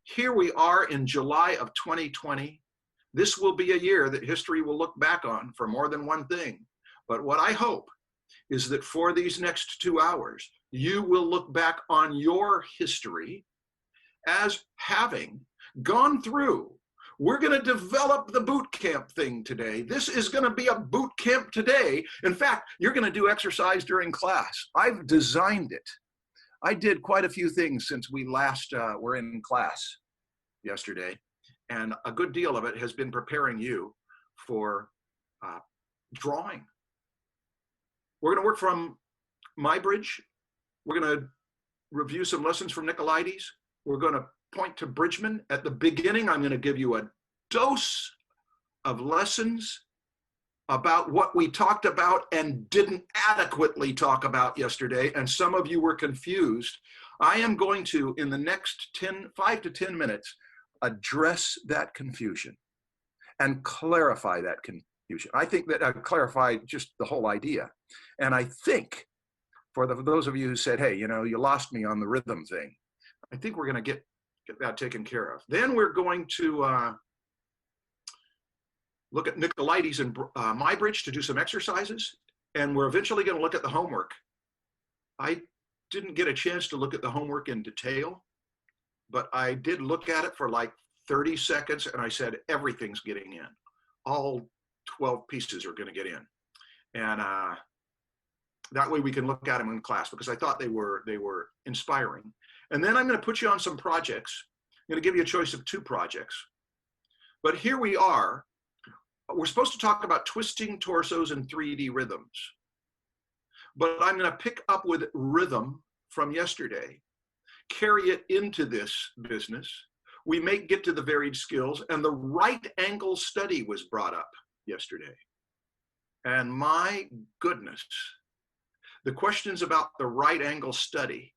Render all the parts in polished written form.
Here we are in July of 2020. This will be a year that history will look back on for more than one thing. But what I hope is that for these next 2 hours, you will look back on your history as having gone through. We're going to develop the boot camp thing today. This is going to be a boot camp today. In fact, you're going to do exercise during class. I've designed it. I did quite a few things since we last were in class yesterday, and a good deal of it has been preparing you for drawing. We're going to work from MyBridge. We're going to review some lessons from Nicolaides. We're going to point to Bridgman. At the beginning, I'm going to give you a dose of lessons about what we talked about and didn't adequately talk about yesterday, and some of you were confused. I am going to, in the next 5 to 10 minutes, address that confusion and clarify that confusion. I think that I've clarified just the whole idea. And I think for those of you who said, hey, you know, you lost me on the rhythm thing, I think we're going to get that taken care of. Then we're going to look at Nicolaides and MyBridge to do some exercises, and we're eventually going to look at the homework. I didn't get a chance to look at the homework in detail, but I did look at it for like 30 seconds, and I said, everything's getting in. All 12 pieces are going to get in. And that way we can look at them in class, because I thought they were inspiring. And then I'm going to put you on some projects. I'm going to give you a choice of 2 projects. But here we are. We're supposed to talk about twisting torsos and 3D rhythms. But I'm going to pick up with rhythm from yesterday, carry it into this business. We may get to the varied skills, and the right angle study was brought up yesterday. And my goodness, the questions about the right angle study,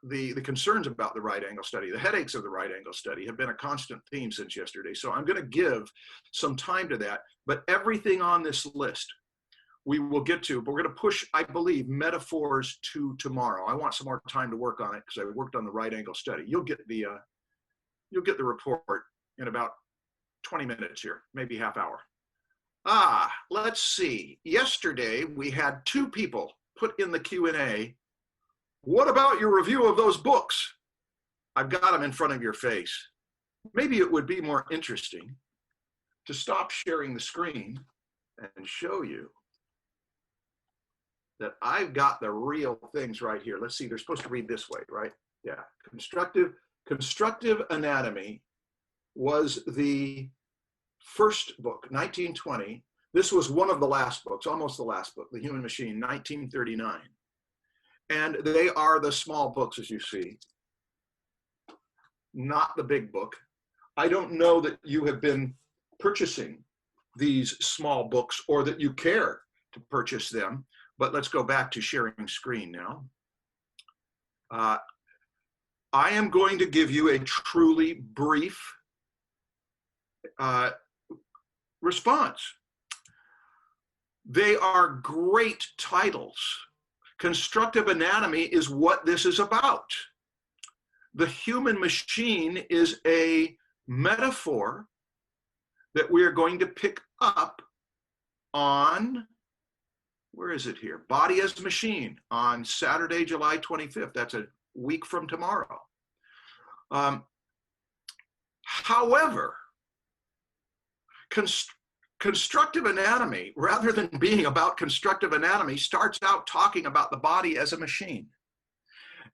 the concerns about the right angle study, the headaches of the right angle study have been a constant theme since yesterday. So I'm going to give some time to that, but everything on this list we will get to, but we're going to push, I believe, metaphors to tomorrow. I want some more time to work on it because I worked on the right angle study. You'll get the report in about 20 minutes here, maybe half hour. Let's see. Yesterday we had 2 people put in the Q&A, what about your review of those books? I've got them in front of your face. Maybe it would be more interesting to stop sharing the screen and show you that I've got the real things right here. Let's see, they're supposed to read this way, right? Yeah, Constructive Anatomy was the first book, 1920. This was one of the last books, almost the last book, The Human Machine, 1939. And they are the small books, as you see, not the big book. I don't know that you have been purchasing these small books or that you care to purchase them, but let's go back to sharing screen now. I am going to give you a truly brief response. They are great titles. Constructive Anatomy is what this is about. The human machine is a metaphor that we are going to pick up on, where is it here? Body as Machine on Saturday, July 25th. That's a week from tomorrow. However, Constructive Anatomy, rather than being about constructive anatomy, starts out talking about the body as a machine.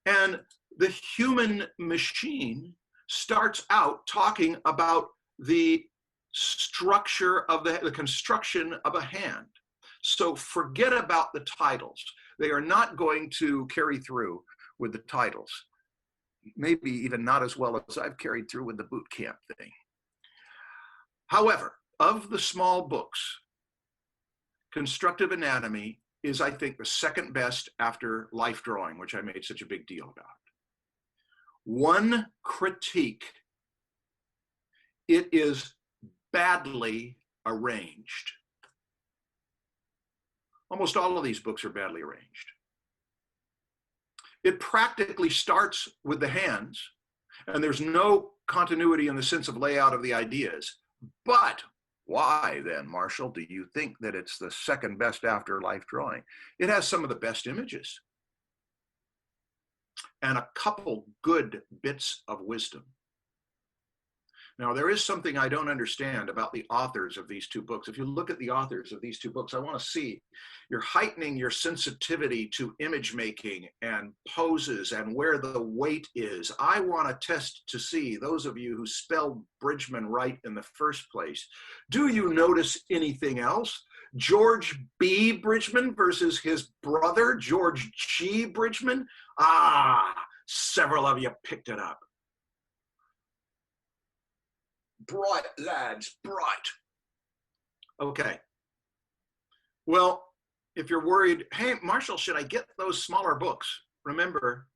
And the human machine starts out talking about the structure of the construction of a hand. So forget about the titles. They are not going to carry through with the titles. Maybe even not as well as I've carried through with the boot camp thing. However, of the small books, Constructive Anatomy is, I think, the second best after Life Drawing, which I made such a big deal about. One critique: it is badly arranged. Almost all of these books are badly arranged. It practically starts with the hands, and there's no continuity in the sense of layout of the ideas. But why then, Marshall, do you think that it's the second best afterlife drawing? It has some of the best images and a couple good bits of wisdom. Now, there is something I don't understand about the authors of these two books. If you look at the authors of these two books, I want to see you're heightening your sensitivity to image making and poses and where the weight is. I want to test to see, those of you who spelled Bridgman right in the first place, do you notice anything else? George B. Bridgman versus his brother, George G. Bridgman? Ah, several of you picked it up. Bright, lads, bright. Okay. Well, if you're worried, hey, Marshall, should I get those smaller books? Remember,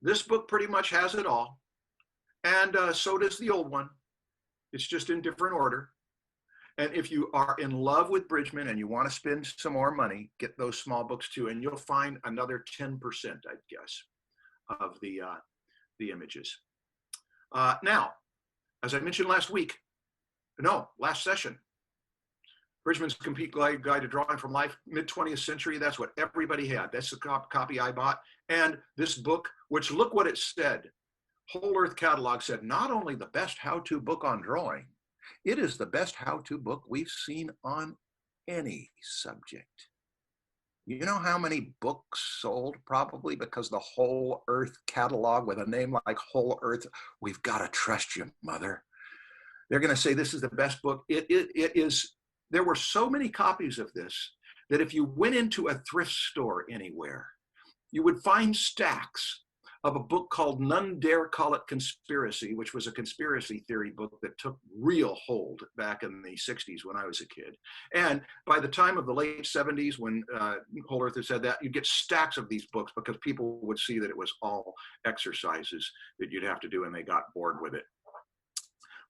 this book pretty much has it all. And so does the old one. It's just in different order. And if you are in love with Bridgman and you want to spend some more money, get those small books too. And you'll find another 10%, I'd guess, of the images. Now, as I mentioned last session, Bridgman's Complete Guide to Drawing from Life, mid-20th century, that's what everybody had. That's the copy I bought. And this book, which look what it said. Whole Earth Catalog said, not only the best how-to book on drawing, it is the best how-to book we've seen on any subject. You know how many books sold? Probably because the Whole Earth Catalog, with a name like Whole Earth, we've got to trust you, mother. They're going to say this is the best book. It is. There were so many copies of this that if you went into a thrift store anywhere, you would find stacks of a book called None Dare Call It Conspiracy, which was a conspiracy theory book that took real hold back in the 60s when I was a kid. And by the time of the late 70s, when Whole Earth had said that, you'd get stacks of these books because people would see that it was all exercises that you'd have to do, and they got bored with it.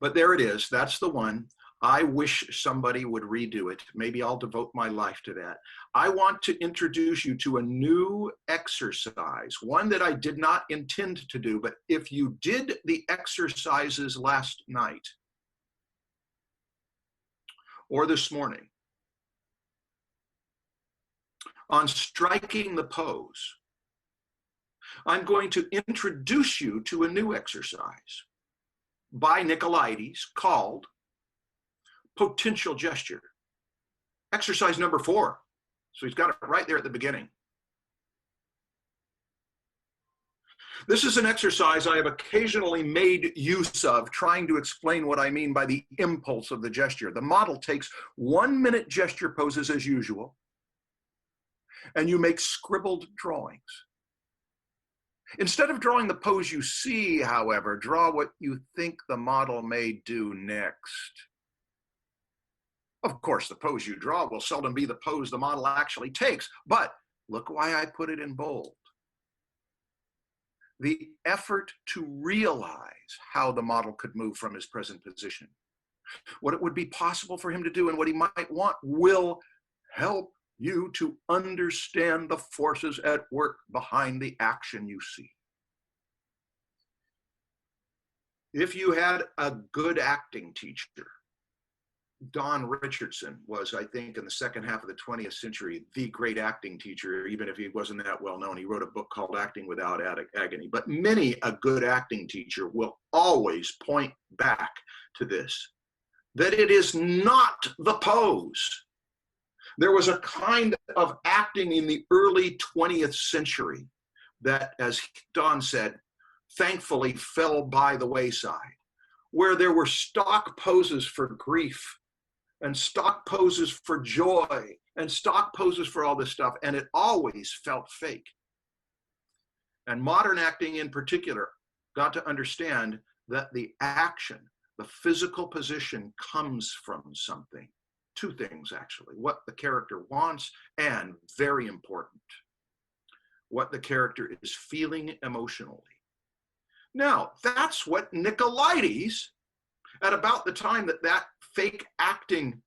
But there it is. That's the one. I wish somebody would redo it. Maybe I'll devote my life to that. I want to introduce you to a new exercise, one that I did not intend to do, but if you did the exercises last night or this morning on striking the pose, I'm going to introduce you to a new exercise by Nicolaides called potential gesture. Exercise number 4. So he's got it right there at the beginning. This is an exercise I have occasionally made use of, trying to explain what I mean by the impulse of the gesture. The model takes 1-minute gesture poses as usual, and you make scribbled drawings. Instead of drawing the pose you see, however, draw what you think the model may do next. Of course, the pose you draw will seldom be the pose the model actually takes, but look why I put it in bold. The effort to realize how the model could move from his present position, what it would be possible for him to do and what he might want, will help you to understand the forces at work behind the action you see. If you had a good acting teacher, Don Richardson was, I think, in the second half of the 20th century, the great acting teacher, even if he wasn't that well known. He wrote a book called Acting Without Agony. But many a good acting teacher will always point back to this, that it is not the pose. There was a kind of acting in the early 20th century that, as Don said, thankfully fell by the wayside, where there were stock poses for grief and stock poses for joy and stock poses for all this stuff, and it always felt fake. And modern acting in particular got to understand that the action, the physical position, comes from something. 2 things, actually: what the character wants, and very important, what the character is feeling emotionally. Now, that's what Nicolaides, at about the time that that fake acting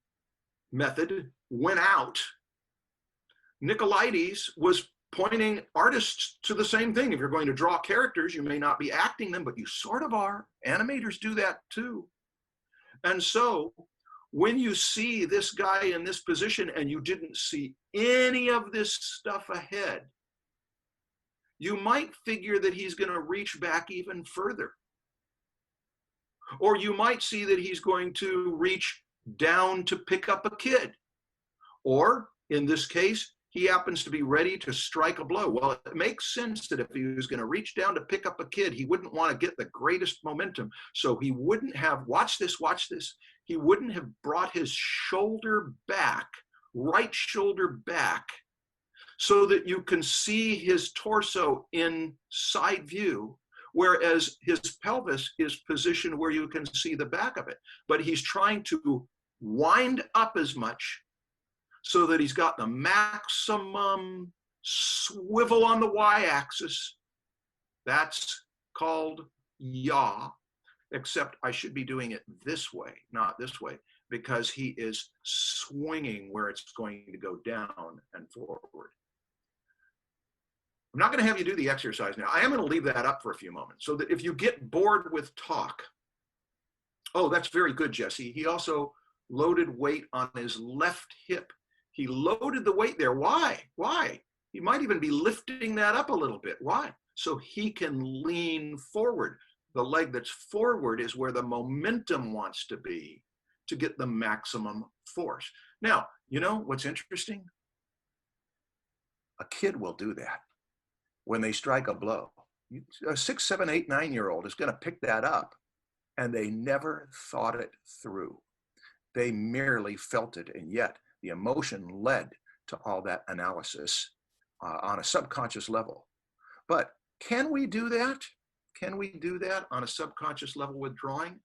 method went out, Nicolaides was pointing artists to the same thing. If you're going to draw characters, you may not be acting them, but you sort of are. Animators do that too. And so when you see this guy in this position and you didn't see any of this stuff ahead, you might figure that he's going to reach back even further. Or you might see that he's going to reach down to pick up a kid. Or in this case, he happens to be ready to strike a blow. Well, it makes sense that if he was going to reach down to pick up a kid, he wouldn't want to get the greatest momentum. So he wouldn't have, watch this, he wouldn't have brought his shoulder back, right shoulder back, so that you can see his torso in side view, whereas his pelvis is positioned where you can see the back of it. But he's trying to wind up as much so that he's got the maximum swivel on the y-axis. That's called yaw, except I should be doing it this way, not this way, because he is swinging where it's going to go down and forward. I'm not going to have you do the exercise now. I am going to leave that up for a few moments so that if you get bored with talk, oh, that's very good, Jesse. He also loaded weight on his left hip. He loaded the weight there. Why? Why? He might even be lifting that up a little bit. Why? So he can lean forward. The leg that's forward is where the momentum wants to be to get the maximum force. Now, you know what's interesting? A kid will do that when they strike a blow. A 6, 7, 8, 9-year-old is going to pick that up, and they never thought it through. They merely felt it, and yet the emotion led to all that analysis on a subconscious level. But can we do that? Can we do that on a subconscious level with drawing?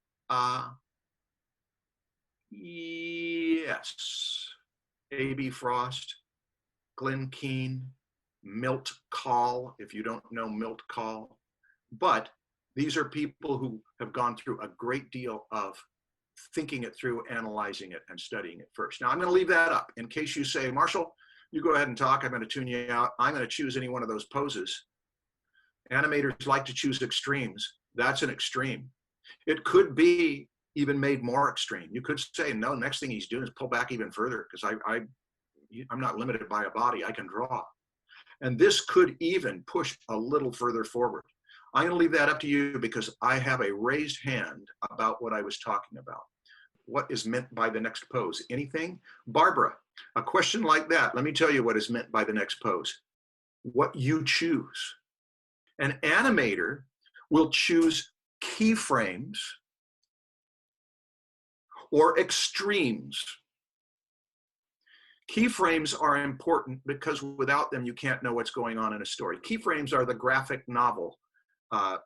Yes. A.B. Frost, Glenn Keane, Milt Kahl, if you don't know Milt Kahl. But these are people who have gone through a great deal of thinking it through, analyzing it, and studying it first. Now, I'm going to leave that up in case you say, Marshall, you go ahead and talk. I'm going to tune you out. I'm going to choose any one of those poses. Animators like to choose extremes. That's an extreme. It could be even made more extreme. You could say, no, next thing he's doing is pull back even further because I'm not limited by a body. I can draw. And this could even push a little further forward. I'm going to leave that up to you because I have a raised hand about what I was talking about. What is meant by the next pose? Anything? Barbara, a question like that, let me tell you what is meant by the next pose. What you choose. An animator will choose keyframes or extremes. Keyframes are important because without them, you can't know what's going on in a story. Keyframes are the graphic novel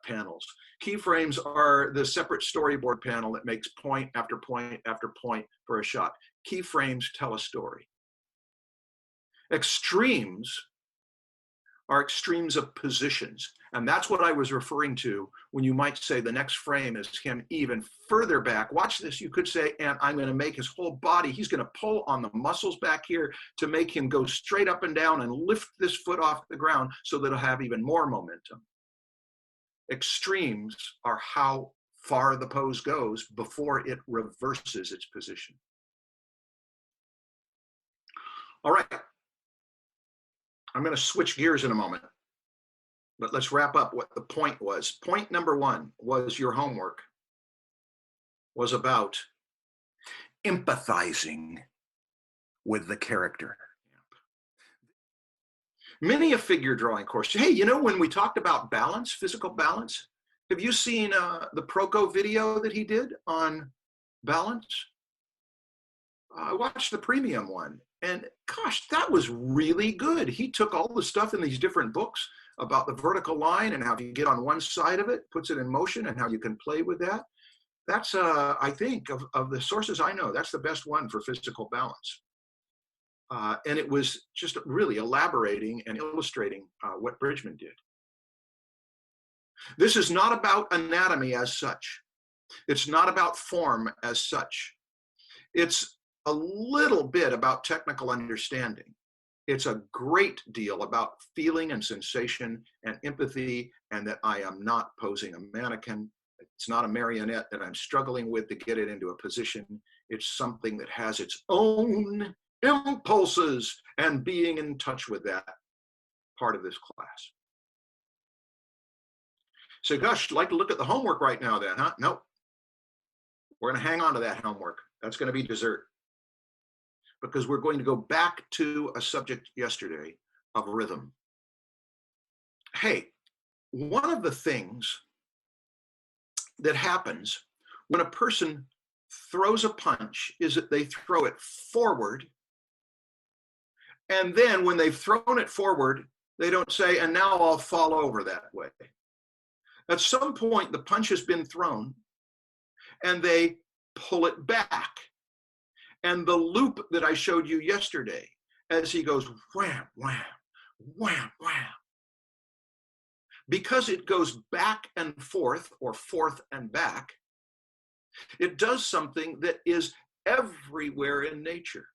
panels. Keyframes are the separate storyboard panel that makes point after point after point for a shot. Keyframes tell a story. Extremes are extremes of positions. And that's what I was referring to when you might say the next frame is him even further back. Watch this, you could say, and I'm going to make his whole body, he's going to pull on the muscles back here to make him go straight up and down and lift this foot off the ground so that it'll have even more momentum. Extremes are how far the pose goes before it reverses its position. All right. I'm going to switch gears in a moment, but let's wrap up what the point was. Point number one was your homework was about empathizing with the character. Many a figure drawing course. Hey, you know, when we talked about balance, physical balance, have you seen the Proco video that he did on balance? I watched the premium one, and gosh, that was really good. He took all the stuff in these different books about the vertical line and how you get on one side of it, puts it in motion, and how you can play with that. That's, I think, of the sources I know, that's the best one for physical balance. And it was just really elaborating and illustrating what Bridgman did. This is not about anatomy as such. It's not about form as such. It's a little bit about technical understanding. It's a great deal about feeling and sensation and empathy, and that I am not posing a mannequin. It's not a marionette that I'm struggling with to get it into a position. It's something that has its own impulses, and being in touch with that part of this class. So, gosh, I'd like to look at the homework right now then, huh? Nope. We're going to hang on to that homework. That's going to be dessert. Because we're going to go back to a subject yesterday of rhythm. Hey, one of the things that happens when a person throws a punch is that they throw it forward. And then when they've thrown it forward, they don't say, and now I'll fall over that way. At some point, the punch has been thrown and they pull it back. And the loop that I showed you yesterday, as he goes wham, wham, wham, wham, because it goes back and forth, or forth and back, it does something that is everywhere in nature.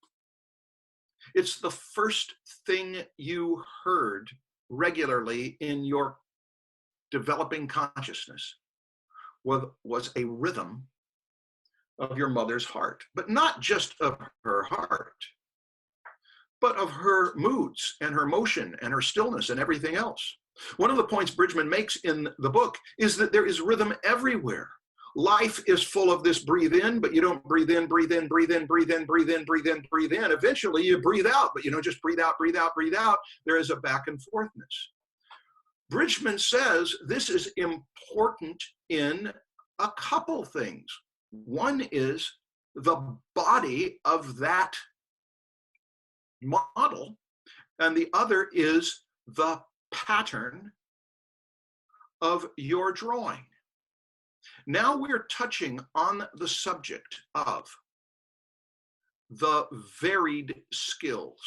It's the first thing you heard regularly in your developing consciousness was a rhythm of your mother's heart, but not just of her heart, but of her moods and her motion and her stillness and everything else. One of the points Bridgman makes in the book is that there is rhythm everywhere. Life is full of this breathe in, but you don't breathe in, breathe in, breathe in, breathe in, breathe in, breathe in, breathe in. Eventually you breathe out, but you don't just breathe out, breathe out, breathe out. There is a back and forthness. Bridgman says this is important in a couple things. One is the body of that model, and the other is the pattern of your drawing. Now we're touching on the subject of the varied skills.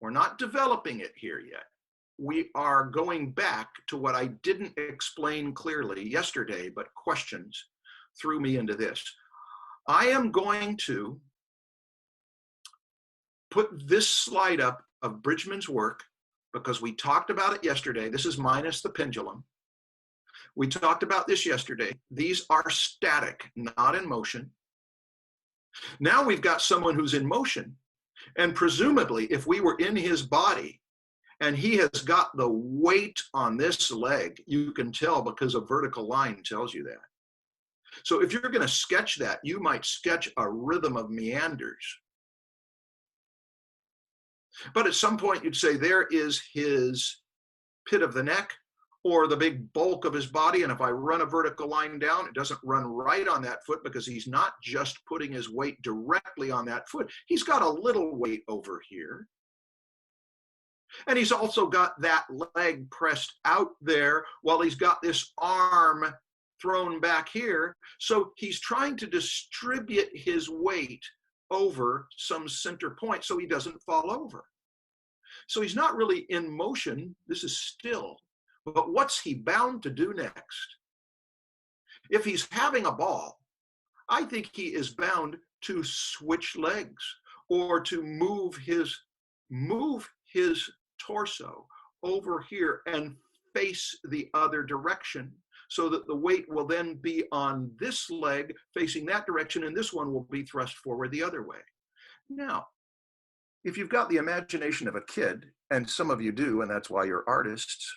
We're not developing it here yet. We are going back to what I didn't explain clearly yesterday, but questions threw me into this. I am going to put this slide up of Bridgman's work because we talked about it yesterday. This is minus the pendulum. We talked about this yesterday. These are static, not in motion. Now we've got someone who's in motion, and presumably if we were in his body and he has got the weight on this leg, you can tell because a vertical line tells you that. So if you're going to sketch that, you might sketch a rhythm of meanders. But at some point you'd say there is his pit of the neck or the big bulk of his body, and if I run a vertical line down, it doesn't run right on that foot because he's not just putting his weight directly on that foot. He's got a little weight over here. And he's also got that leg pressed out there while he's got this arm thrown back here. So he's trying to distribute his weight over some center point so he doesn't fall over. So he's not really in motion. This is still. But what's he bound to do next? If he's having a ball, I think he is bound to switch legs or to move his torso over here and face the other direction so that the weight will then be on this leg facing that direction, and this one will be thrust forward the other way. Now, if you've got the imagination of a kid, and some of you do, and that's why you're artists,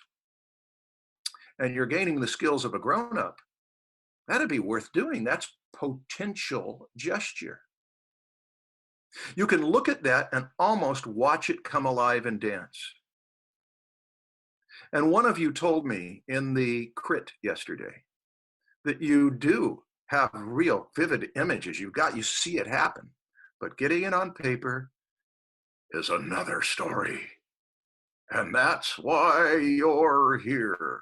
and you're gaining the skills of a grown-up, that'd be worth doing. That's potential gesture. You can look at that and almost watch it come alive and dance. And one of you told me in the crit yesterday that you do have real vivid images. You see it happen, but getting it on paper is another story. And that's why you're here.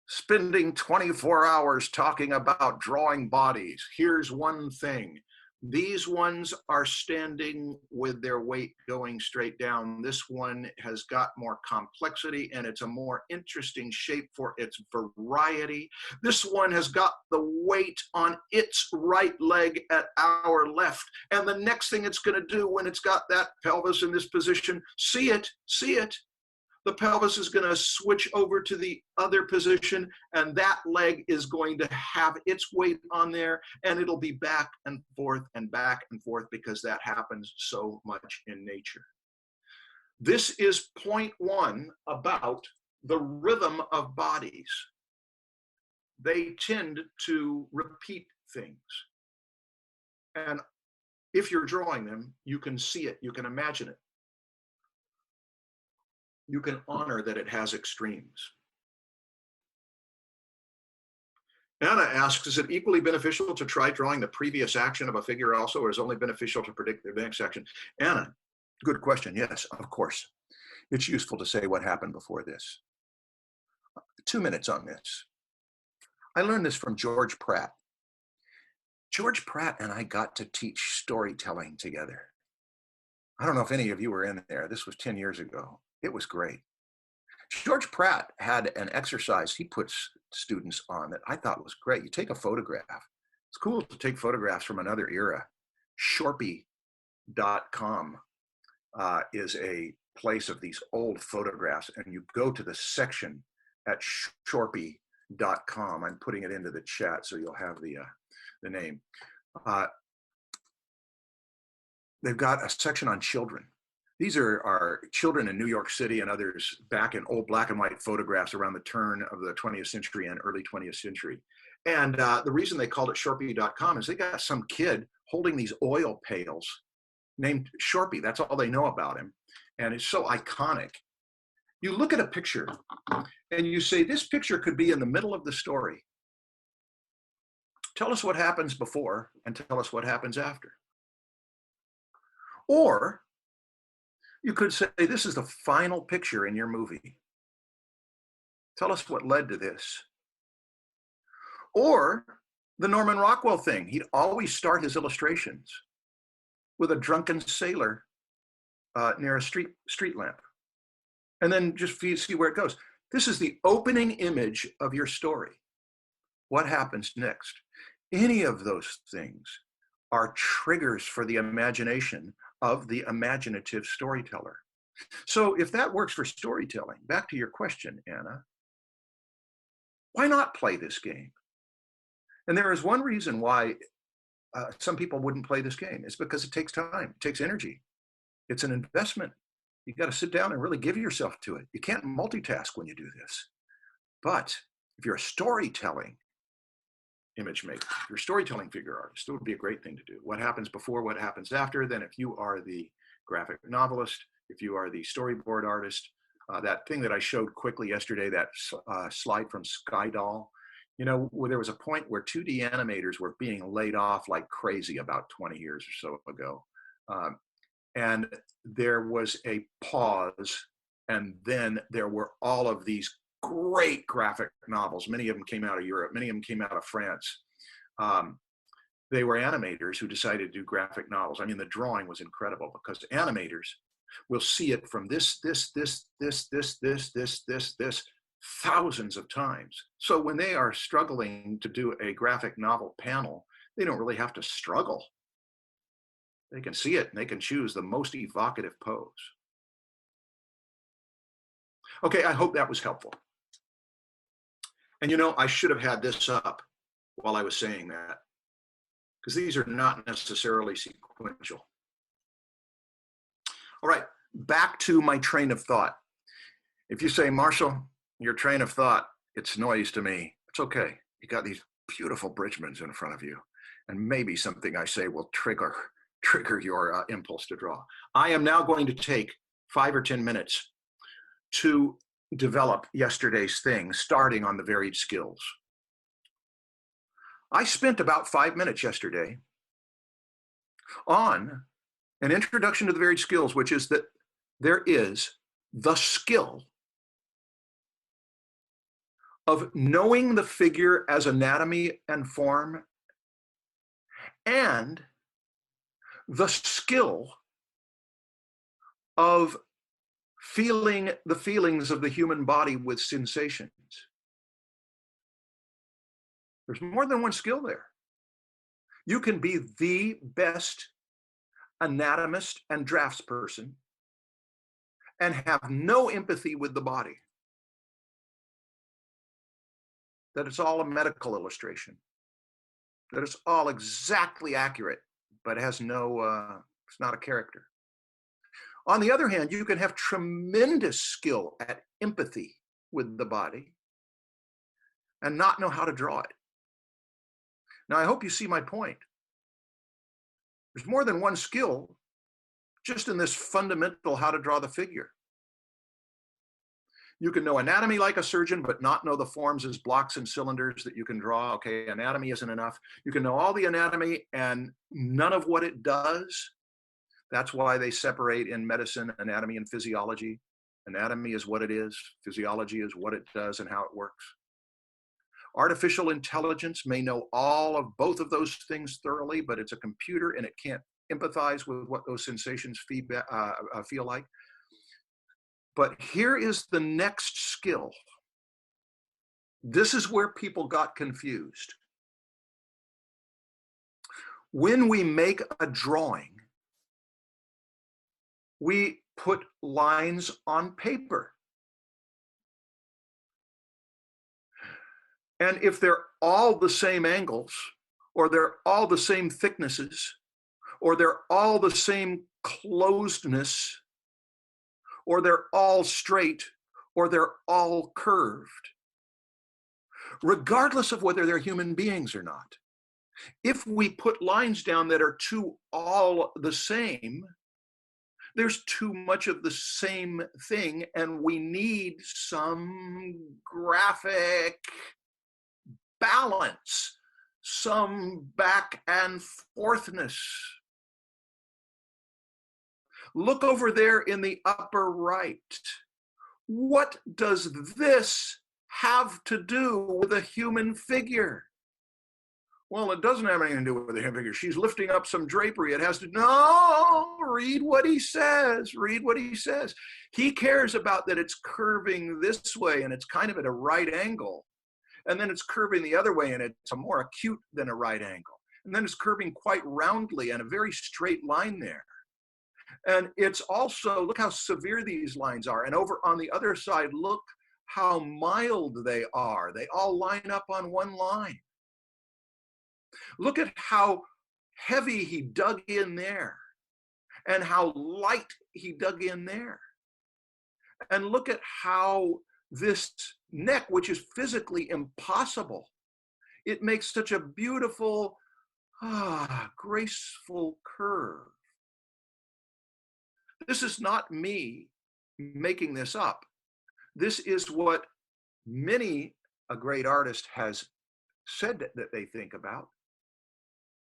Spending 24 hours talking about drawing bodies. Here's one thing. These ones are standing with their weight going straight down. This one has got more complexity and it's a more interesting shape for its variety. This one has got the weight on its right leg at our left. And the next thing it's going to do when it's got that pelvis in this position, see it, the pelvis is going to switch over to the other position, and that leg is going to have its weight on there, and it'll be back and forth because that happens so much in nature. This is point one about the rhythm of bodies. They tend to repeat things. And if you're drawing them, you can see it, you can imagine it. You can honor that it has extremes. Anna asks, is it equally beneficial to try drawing the previous action of a figure also, or is it only beneficial to predict the next action? Anna, good question. Yes, of course. It's useful to say what happened before this. 2 minutes on this. I learned this from George Pratt. George Pratt and I got to teach storytelling together. I don't know if any of you were in there. This was 10 years ago. It was great. George Pratt had an exercise he puts students on that I thought was great. You take a photograph. It's cool to take photographs from another era. Shorpy.com is a place of these old photographs, and you go to the section at Shorpy.com. I'm putting it into the chat so you'll have the name. They've got a section on children. These are children in New York City and others back in old black and white photographs around the turn of the 20th century and early 20th century. And the reason they called it Shorpy.com is they got some kid holding these oil pails named Shorpy. That's all they know about him. And it's so iconic. You look at a picture and you say, this picture could be in the middle of the story. Tell us what happens before and tell us what happens after. Or you could say, this is the final picture in your movie. Tell us what led to this. Or the Norman Rockwell thing. He'd always start his illustrations with a drunken sailor near a street lamp. And then just see where it goes. This is the opening image of your story. What happens next? Any of those things are triggers for the imagination of the imaginative storyteller. So if that works for storytelling, back to your question, Anna, why not play this game? And there is one reason why some people wouldn't play this game. It's because it takes time, it takes energy. It's an investment. You got to sit down and really give yourself to it. You can't multitask when you do this. But if you're a storytelling image maker, if you're a storytelling figure artist, it would be a great thing to do. What happens before, what happens after. Then if you are the graphic novelist, if you are the storyboard artist, that thing that I showed quickly yesterday, that slide from Skydoll, you know, where there was a point where 2D animators were being laid off like crazy about 20 years or so ago. And there was a pause, and then there were all of these great graphic novels. Many of them came out of Europe. Many of them came out of France. They were animators who decided to do graphic novels. I mean, the drawing was incredible because animators will see it from this, thousands of times. So when they are struggling to do a graphic novel panel, they don't really have to struggle. They can see it and they can choose the most evocative pose. Okay, I hope that was helpful. And you know, I should have had this up while I was saying that, because these are not necessarily sequential. All right, back to my train of thought. If you say, Marshall, your train of thought, it's noise to me, it's okay. You got these beautiful bridgmans in front of you, and maybe something I say will trigger your impulse to draw. I am now going to take 5 or 10 minutes to develop yesterday's thing, starting on the varied skills. I spent about 5 minutes yesterday on an introduction to the varied skills, which is that there is the skill of knowing the figure as anatomy and form and the skill of feeling the feelings of the human body with sensations. There's more than one skill there. You can be the best anatomist and draftsperson and have no empathy with the body. That it's all a medical illustration. That it's all exactly accurate, but has no, it's not a character. On the other hand, you can have tremendous skill at empathy with the body and not know how to draw it. Now, I hope you see my point. There's more than one skill just in this fundamental how to draw the figure. You can know anatomy like a surgeon, but not know the forms as blocks and cylinders that you can draw. Okay, anatomy isn't enough. You can know all the anatomy and none of what it does. That's why they separate in medicine anatomy and physiology. Anatomy is what it is. Physiology is what it does and how it works. Artificial intelligence may know all of both of those things thoroughly, but it's a computer and it can't empathize with what those sensations feel like. But here is the next skill. This is where people got confused. When we make a drawing, we put lines on paper. And if they're all the same angles, or they're all the same thicknesses, or they're all the same closedness, or they're all straight, or they're all curved, regardless of whether they're human beings or not, if we put lines down that are too all the same, there's too much of the same thing, and we need some graphic balance, some back and forthness. Look over there in the upper right. What does this have to do with a human figure? Well, it doesn't have anything to do with the human figure. She's lifting up some drapery. It has to, no, read what he says. Read what he says. He cares about that it's curving this way and it's kind of at a right angle. And then it's curving the other way and it's a more acute than a right angle. And then it's curving quite roundly and a very straight line there. And it's also, look how severe these lines are. And over on the other side, look how mild they are. They all line up on one line. Look at how heavy he dug in there and how light he dug in there. And look at how this neck, which is physically impossible, it makes such a beautiful, graceful curve. This is not me making this up. This is what many a great artist has said that they think about.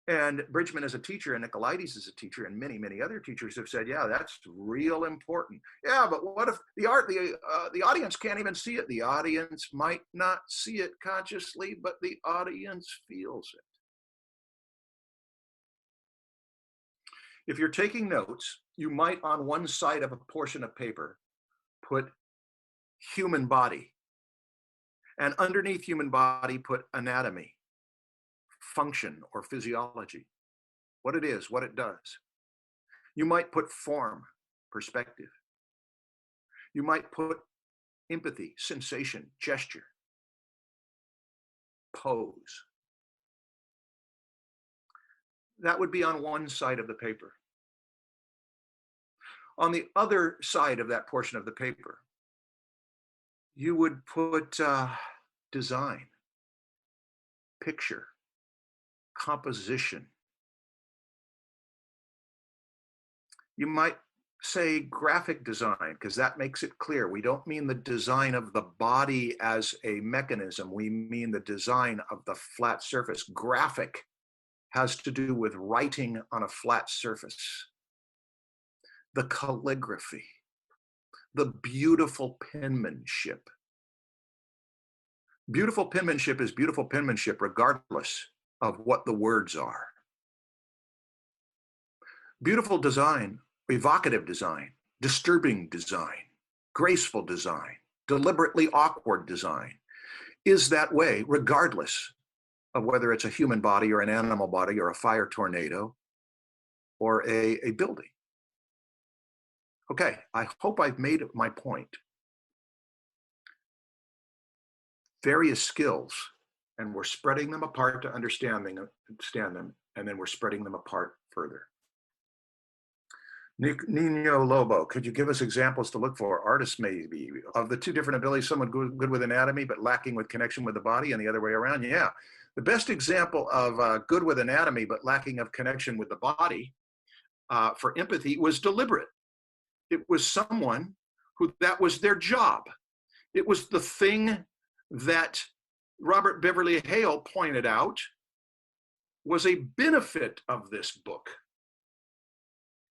And Bridgman is a teacher, and Nicolaides is a teacher, and many, many other teachers have said, yeah, that's real important. Yeah, but what if the audience can't even see it? The audience might not see it consciously, but the audience feels it. If you're taking notes, you might on one side of a portion of paper put human body, and underneath human body put anatomy, function or physiology, what it is, what it does. You might put form, perspective. You might put empathy, sensation, gesture, pose. That would be on one side of the paper. On the other side of that portion of the paper, you would put design, picture, composition. You might say graphic design, because that makes it clear. We don't mean the design of the body as a mechanism. We mean the design of the flat surface. Graphic has to do with writing on a flat surface. The calligraphy, the beautiful penmanship. Beautiful penmanship is beautiful penmanship regardless of what the words are. Beautiful design, evocative design, disturbing design, graceful design, deliberately awkward design is that way regardless of whether it's a human body or an animal body or a fire tornado or a building. Okay, I hope I've made my point. Various skills, and we're spreading them apart to understand them, and then we're spreading them apart further. Nino Lobo, could you give us examples to look for? Artists maybe, of the two different abilities, someone good with anatomy but lacking with connection with the body, and the other way around? Yeah. The best example of good with anatomy but lacking of connection with the body for empathy was deliberate. It was someone who that was their job. It was the thing that Robert Beverly Hale pointed out was a benefit of this book.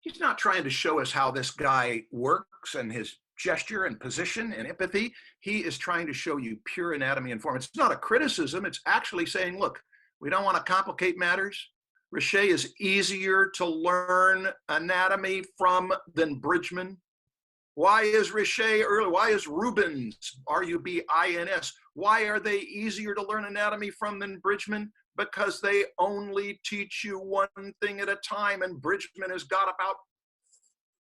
He's not trying to show us how this guy works and his gesture and position and empathy. He is trying to show you pure anatomy and form. It's not a criticism. It's actually saying, look, we don't want to complicate matters. Richer is easier to learn anatomy from than Bridgman. Why is Richer early? Why is Rubens, R-U-B-I-N-S, why are they easier to learn anatomy from than Bridgman? Because they only teach you one thing at a time, and Bridgman has got about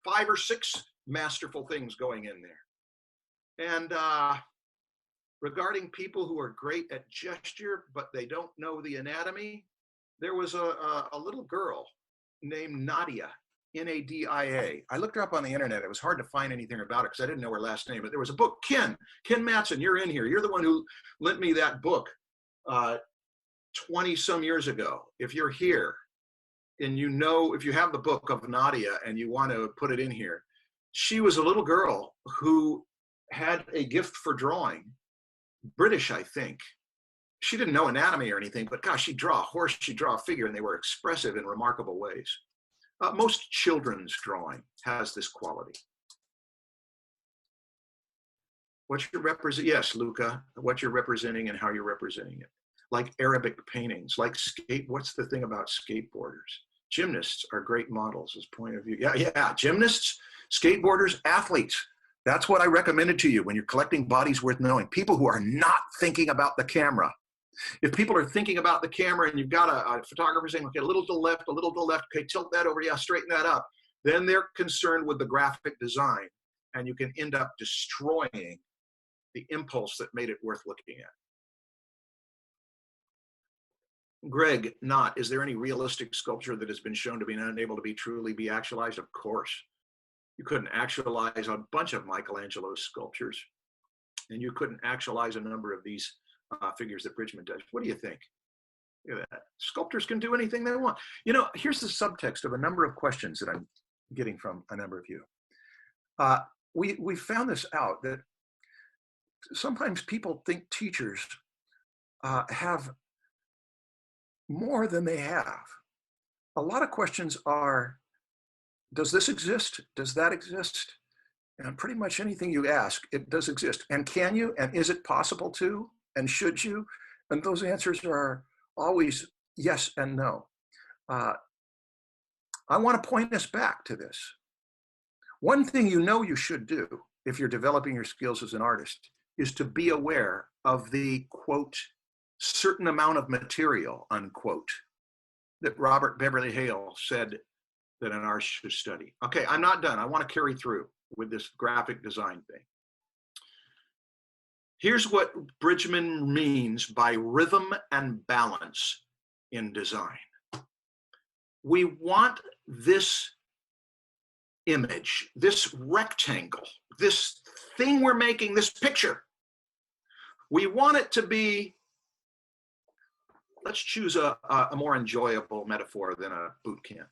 5 or 6 masterful things going in there. And regarding people who are great at gesture, but they don't know the anatomy, there was a little girl named Nadia, Nadia. I looked her up on the internet. It was hard to find anything about her because I didn't know her last name, but there was a book. Ken Matson, you're in here. You're the one who lent me that book 20 some years ago. If you're here and you know, if you have the book of Nadia and you want to put it in here, she was a little girl who had a gift for drawing, British, I think. She didn't know anatomy or anything, but gosh, she'd draw a horse, she'd draw a figure, and they were expressive in remarkable ways. Most children's drawing has this quality. What you're representing, yes, Luca, what you're representing and how you're representing it. Like Arabic paintings, like what's the thing about skateboarders? Gymnasts are great models as point of view. Yeah, gymnasts, skateboarders, athletes. That's what I recommended to you when you're collecting bodies worth knowing. People who are not thinking about the camera. If people are thinking about the camera and you've got a photographer saying, okay, a little to the left, okay, tilt that over, yeah, straighten that up, then they're concerned with the graphic design, and you can end up destroying the impulse that made it worth looking at. Greg, is there any realistic sculpture that has been shown to be unable to truly be actualized? Of course. You couldn't actualize a bunch of Michelangelo's sculptures, and you couldn't actualize a number of these figures that Bridgman does. What do you think? Look at that. Sculptors can do anything they want. You know, here's the subtext of a number of questions that I'm getting from a number of you. We found this out, that sometimes people think teachers have more than they have. A lot of questions are, does this exist? Does that exist? And pretty much anything you ask, it does exist. And can you? And is it possible to? And should you? And those answers are always yes and no. I want to point us back to this. One thing you know you should do if you're developing your skills as an artist is to be aware of the, quote, certain amount of material, unquote, that Robert Beverly Hale said that an artist should study. Okay, I'm not done. I want to carry through with this graphic design thing. Here's what Bridgman means by rhythm and balance in design. We want this image, this rectangle, this thing we're making, this picture. We want it to be, let's choose a more enjoyable metaphor than a boot camp.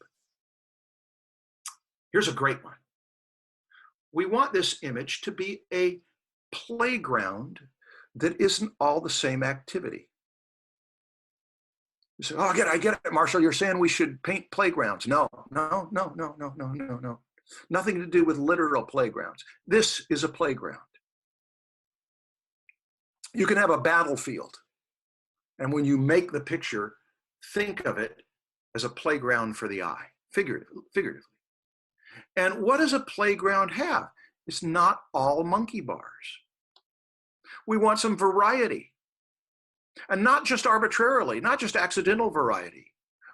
Here's a great one. We want this image to be a playground that isn't all the same activity. You say, oh, I get it, Marshall. You're saying we should paint playgrounds. No. Nothing to do with literal playgrounds. This is a playground. You can have a battlefield. And when you make the picture, think of it as a playground for the eye. figuratively. And what does a playground have? It's not all monkey bars. We want some variety. And not just arbitrarily, not just accidental variety.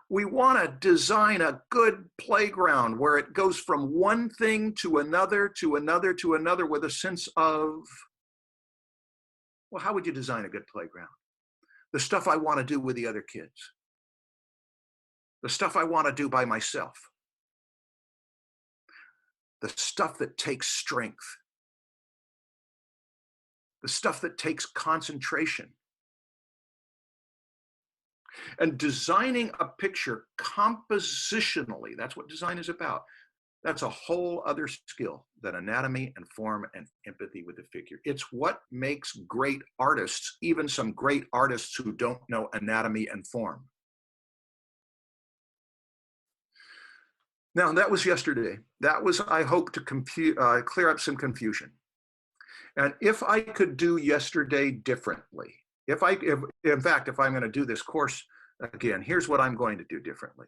We want to design a good playground where it goes from one thing to another, to another, to another with a sense of, well, how would you design a good playground? The stuff I want to do with the other kids. The stuff I want to do by myself. The stuff that takes strength. The stuff that takes concentration. And designing a picture compositionally, that's what design is about. That's a whole other skill than anatomy and form and empathy with the figure. It's what makes great artists, even some great artists who don't know anatomy and form. Now, that was yesterday. That was, I hope, to clear up some confusion. And if I could do yesterday differently, if I'm going to do this course again, here's what I'm going to do differently.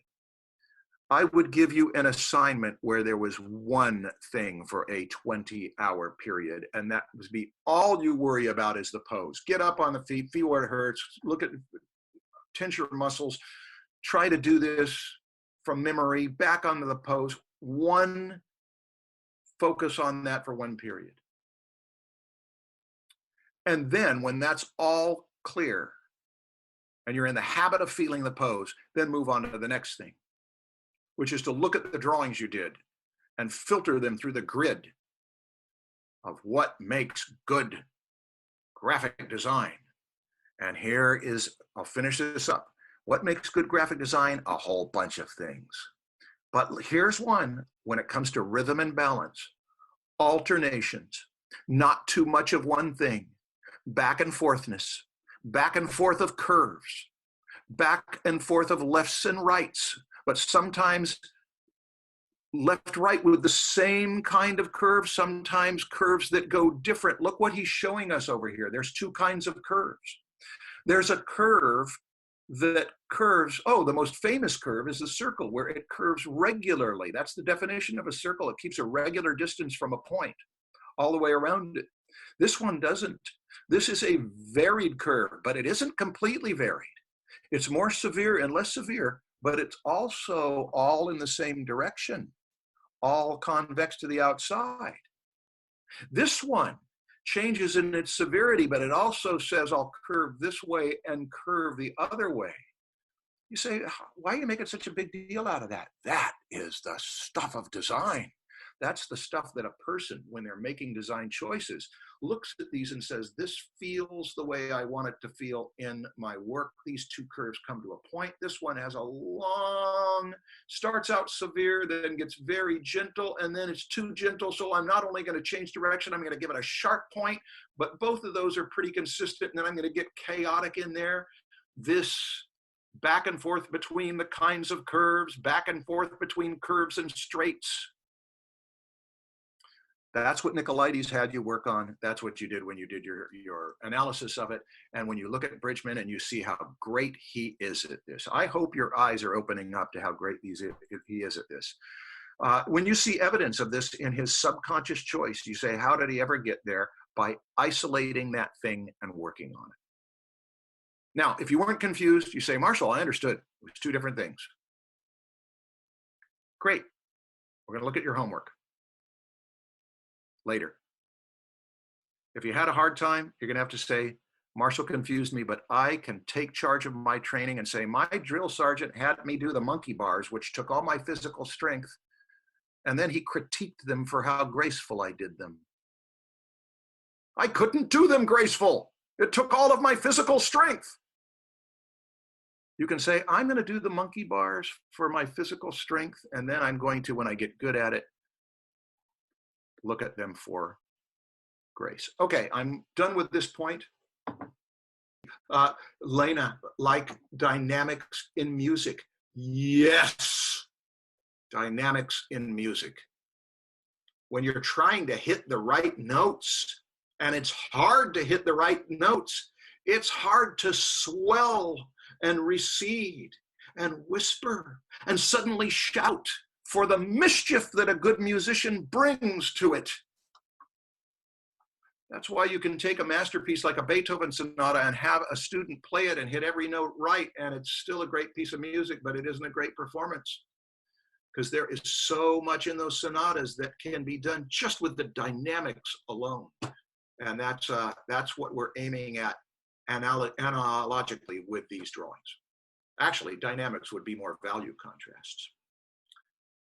I would give you an assignment where there was one thing for a 20-hour period, and that would be all you worry about is the pose. Get up on the feet, feel where it hurts, tense your muscles, try to do this from memory, back onto the pose. Focus on that for one period. And then when that's all clear, and you're in the habit of feeling the pose, then move on to the next thing, which is to look at the drawings you did and filter them through the grid of what makes good graphic design. And here is, I'll finish this up. What makes good graphic design? A whole bunch of things. But here's one when it comes to rhythm and balance. Alternations, not too much of one thing. Back and forthness, back and forth of curves, back and forth of lefts and rights, but sometimes left, right with the same kind of curve, sometimes curves that go different. Look what he's showing us over here. There's two kinds of curves. There's a curve that curves, the most famous curve is the circle, where it curves regularly. That's the definition of a circle. It keeps a regular distance from a point all the way around it. This one doesn't. This is a varied curve, but it isn't completely varied. It's more severe and less severe, but it's also all in the same direction, all convex to the outside. This one changes in its severity, but it also says I'll curve this way and curve the other way. You say, why are you making such a big deal out of that? That is the stuff of design. That's the stuff that a person, when they're making design choices, looks at these and says, this feels the way I want it to feel in my work. These two curves come to a point. This one has a long, starts out severe, then gets very gentle, and then it's too gentle. So I'm not only going to change direction, I'm going to give it a sharp point, but both of those are pretty consistent. And then I'm going to get chaotic in there. This back and forth between the kinds of curves, back and forth between curves and straights. That's what Nicolaides had you work on. That's what you did when you did your analysis of it. And when you look at Bridgman and you see how great he is at this, I hope your eyes are opening up to how great he is at this. When you see evidence of this in his subconscious choice, you say, how did he ever get there? By isolating that thing and working on it. Now, if you weren't confused, you say, Marshall, I understood. It was two different things. Great. We're going to look at your homework later. If you had a hard time, you're going to have to say, Marshall confused me, but I can take charge of my training and say, my drill sergeant had me do the monkey bars, which took all my physical strength, and then he critiqued them for how graceful I did them. I couldn't do them graceful. It took all of my physical strength. You can say, I'm going to do the monkey bars for my physical strength, and then I'm going to, when I get good at it, look at them for grace. Okay, I'm done with this point. Lena, like dynamics in music. Yes, dynamics in music. When you're trying to hit the right notes, and it's hard to hit the right notes, it's hard to swell and recede. and whisper and suddenly shout for the mischief that a good musician brings to it. That's why you can take a masterpiece like a Beethoven sonata and have a student play it and hit every note right, and it's still a great piece of music, but it isn't a great performance. Because there is so much in those sonatas that can be done just with the dynamics alone. And that's what we're aiming at analogically with these drawings. Actually, dynamics would be more value contrasts.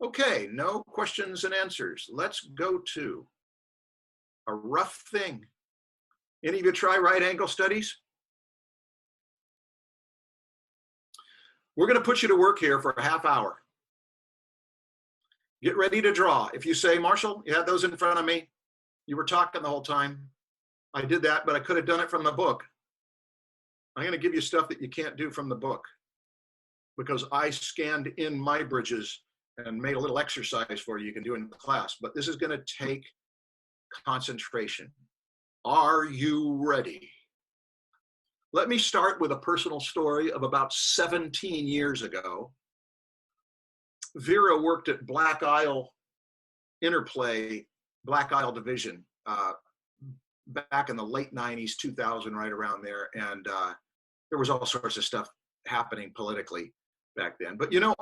Okay, no questions and answers. Let's go to a rough thing. Any of you try right angle studies? We're going to put you to work here for a half hour. Get ready to draw. If you say, Marshall, you had those in front of me. You were talking the whole time. I did that, but I could have done it from the book. I'm going to give you stuff that you can't do from the book because I scanned in my bridges and made a little exercise for you can do in class. But this is going to take concentration. Are you ready? Let me start with a personal story of about 17 years ago. Vera worked at Black Isle Interplay, Black Isle Division, back in the late 90s, 2000, right around there. And there was all sorts of stuff happening politically back then. But you know,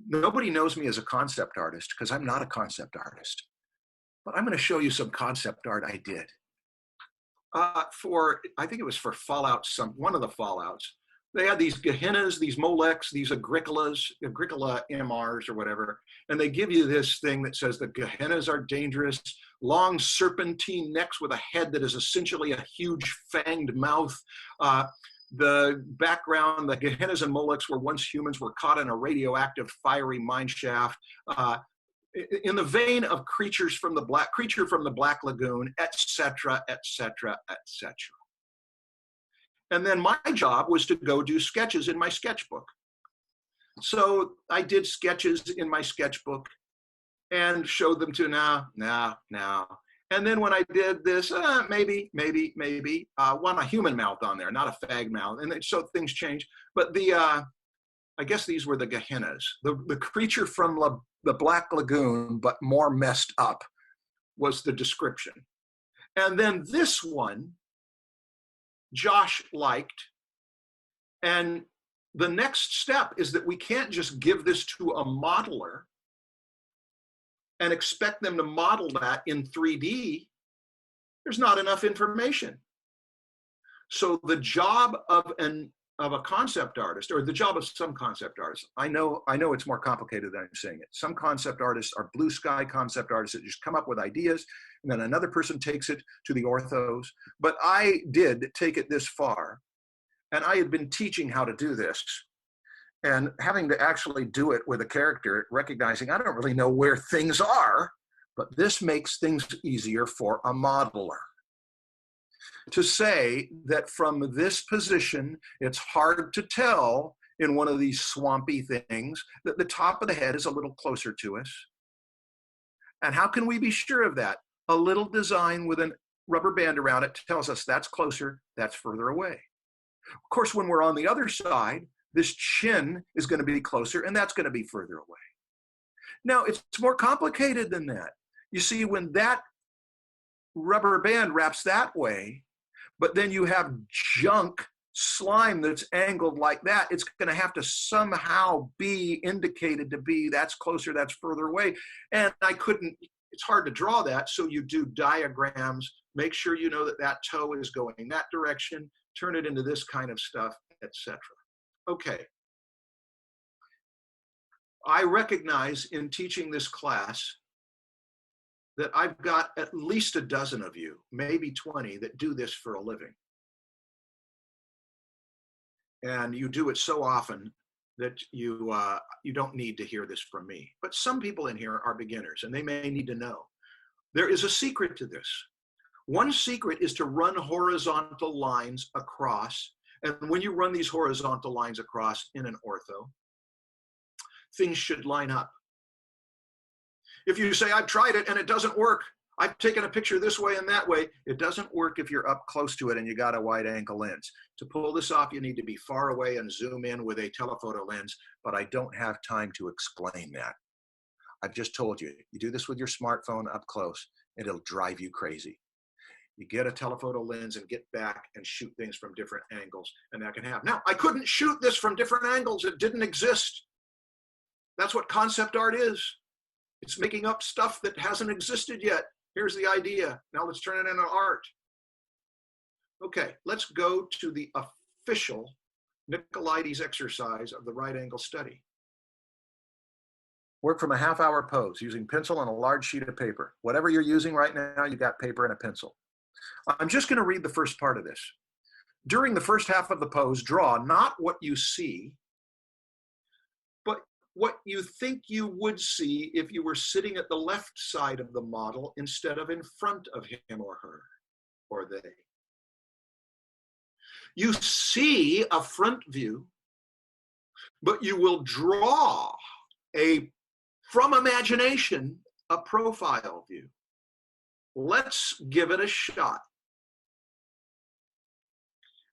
nobody knows me as a concept artist because I'm not a concept artist. But I'm going to show you some concept art I did. I think it was for Fallout, one of the Fallouts. They had these Gehennas, these Moleks, these Agricola MRs or whatever, and they give you this thing that says the Gehennas are dangerous, long serpentine necks with a head that is essentially a huge fanged mouth. The background, the Gehennas and Moleks were once humans, were caught in a radioactive fiery mine shaft. In the vein of creature from the Black Lagoon, etc., etc., etc. And then my job was to go do sketches in my sketchbook. So I did sketches in my sketchbook and showed them to now. And then when I did this, maybe, want a human mouth on there, not a fag mouth. And so things changed. But I guess these were the Gehennas, the creature from the Black Lagoon, but more messed up was the description. And then this one, Josh liked. And the next step is that we can't just give this to a modeler and expect them to model that in 3D. There's not enough information. So the job of a concept artist, or the job of some concept artists, I know it's more complicated than I'm saying it. Some concept artists are blue sky concept artists that just come up with ideas, and then another person takes it to the orthos. But I did take it this far, and I had been teaching how to do this, and having to actually do it with a character, recognizing I don't really know where things are, but this makes things easier for a modeler. To say that from this position, it's hard to tell in one of these swampy things that the top of the head is a little closer to us. And how can we be sure of that? A little design with a rubber band around it tells us that's closer, that's further away. Of course, when we're on the other side, this chin is going to be closer and that's going to be further away. Now, it's more complicated than that. You see, when that rubber band wraps that way, but then you have junk slime that's angled like that, it's going to have to somehow be indicated to be that's closer, that's further away. And it's hard to draw that, so you do diagrams, make sure you know that that toe is going that direction, turn it into this kind of stuff, etc. Okay. I recognize in teaching this class that I've got at least a dozen of you, maybe 20, that do this for a living. And you do it so often that you don't need to hear this from me. But some people in here are beginners and they may need to know. There is a secret to this. One secret is to run horizontal lines across. And when you run these horizontal lines across in an ortho, things should line up. If you say, I've tried it and it doesn't work, I've taken a picture this way and that way. It doesn't work if you're up close to it and you got a wide angle lens. To pull this off, you need to be far away and zoom in with a telephoto lens, but I don't have time to explain that. I've just told you, you do this with your smartphone up close, it'll drive you crazy. You get a telephoto lens and get back and shoot things from different angles, and that can happen. Now, I couldn't shoot this from different angles. It didn't exist. That's what concept art is. It's making up stuff that hasn't existed yet. Here's the idea. Now let's turn it into art. Okay, let's go to the official Nicolaides exercise of the right angle study. Work from a half-hour pose using pencil and a large sheet of paper. Whatever you're using right now, you got paper and a pencil. I'm just going to read the first part of this. During the first half of the pose, draw not what you see, but what you think you would see if you were sitting at the left side of the model instead of in front of him or her or they. You see a front view, but you will draw from imagination, a profile view. Let's give it a shot.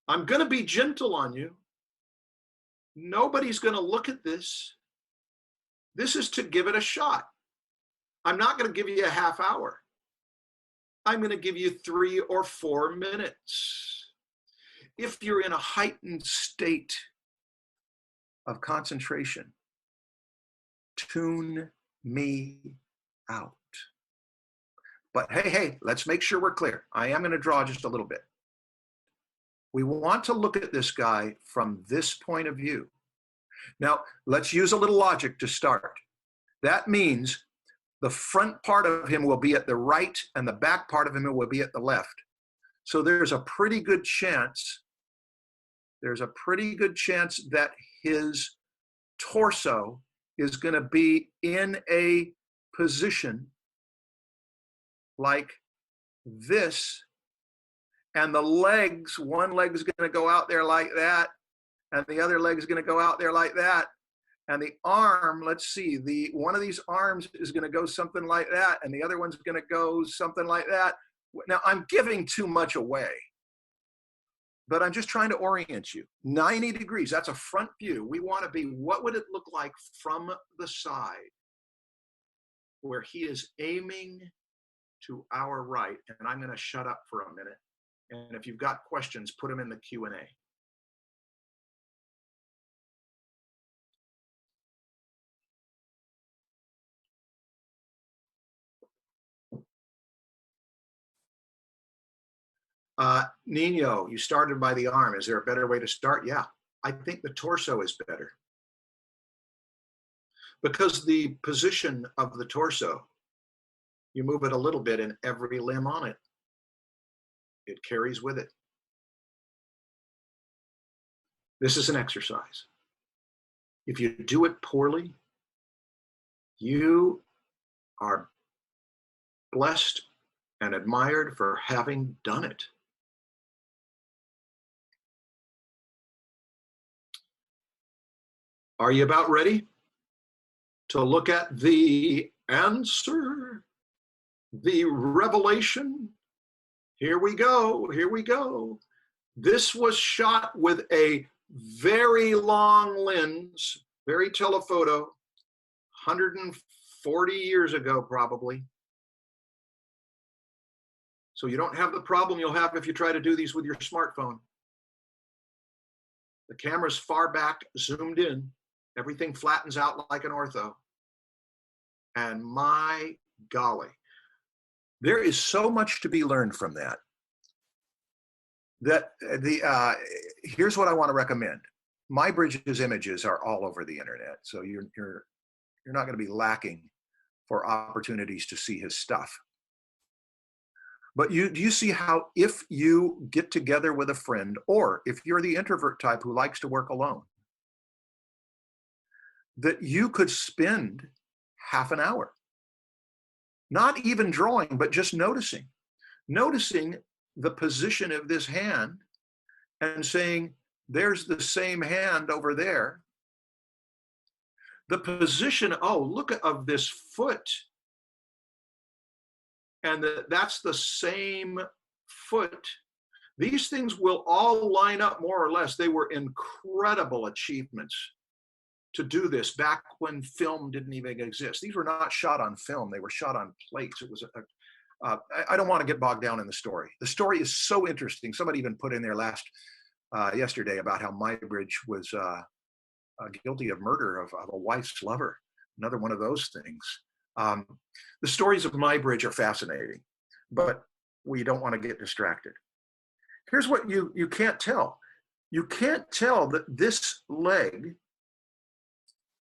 I'm going to be gentle on you. Nobody's going to look at this. This is to give it a shot. I'm not going to give you a half hour. I'm going to give you 3 or 4 minutes. If you're in a heightened state of concentration, tune me out. But hey, let's make sure we're clear. I am going to draw just a little bit. We want to look at this guy from this point of view. Now, let's use a little logic to start. That means the front part of him will be at the right and the back part of him will be at the left. So there's a pretty good chance that his torso is going to be in a position like this, and the legs, one leg is going to go out there like that, and the other leg is going to go out there like that, and the arm, let's see, one of these arms is going to go something like that, and the other one's going to go something like that. Now, I'm giving too much away, but I'm just trying to orient you. 90 degrees, that's a front view. We want to be, what would it look like from the side where he is aiming to our right? And I'm going to shut up for a minute. And if you've got questions, put them in the Q&A. Nino, you started by the arm. Is there a better way to start? Yeah, I think the torso is better. Because the position of the torso, you move it a little bit and every limb on it, it carries with it. This is an exercise. If you do it poorly, you are blessed and admired for having done it. Are you about ready to look at the answer, the revelation? Here we go, here we go. This was shot with a very long lens, very telephoto, 140 years ago probably. So you don't have the problem you'll have if you try to do these with your smartphone. The camera's far back, zoomed in. Everything flattens out like an ortho. And my golly, there is so much to be learned from that. Here's what I want to recommend. MyBridge's images are all over the internet, so you're not going to be lacking for opportunities to see his stuff. But do you see how if you get together with a friend, or if you're the introvert type who likes to work alone, that you could spend half an hour, not even drawing, but just noticing the position of this hand and saying, there's the same hand over there. The position, oh, look of this foot and that's the same foot. These things will all line up more or less. They were incredible achievements to do this back when film didn't even exist. These were not shot on film. They were shot on plates. It was I don't want to get bogged down in the story. The story is so interesting. Somebody even put in there yesterday about how Muybridge was guilty of murder of a wife's lover. Another one of those things. The stories of Muybridge are fascinating, but we don't want to get distracted. Here's what you can't tell. You can't tell that this leg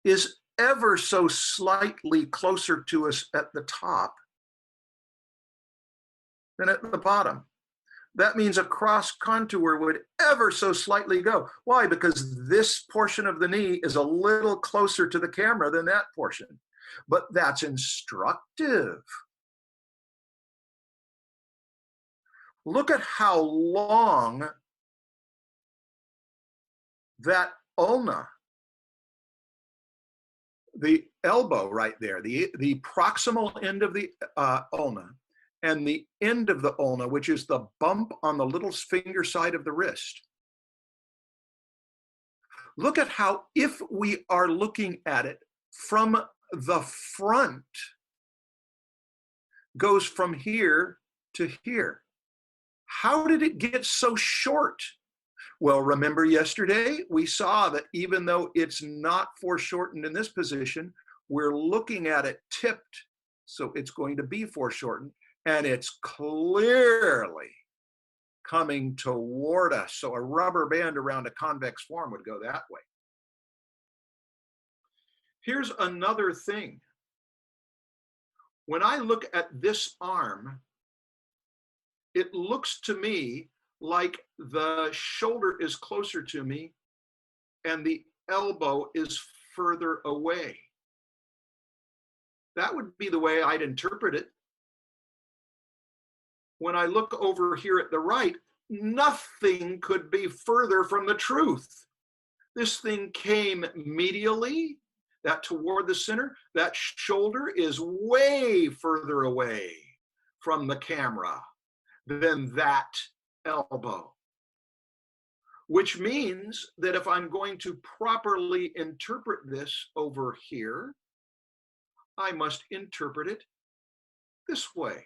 is ever so slightly closer to us at the top than at the bottom. That means a cross contour would ever so slightly go. Why? Because this portion of the knee is a little closer to the camera than that portion. But that's instructive. Look at how long that ulna, the elbow right there, the proximal end of the ulna, and the end of the ulna, which is the bump on the little finger side of the wrist. Look at how, if we are looking at it from the front, goes from here to here. How did it get so short? Well, remember yesterday, we saw that even though it's not foreshortened in this position, we're looking at it tipped, so it's going to be foreshortened, and it's clearly coming toward us. So a rubber band around a convex form would go that way. Here's another thing. When I look at this arm, it looks to me like the shoulder is closer to me and the elbow is further away. That would be the way I'd interpret it. When I look over here at the right, nothing could be further from the truth. This thing came medially, that toward the center. That shoulder is way further away from the camera than that elbow, which means that if I'm going to properly interpret this over here, I must interpret it this way.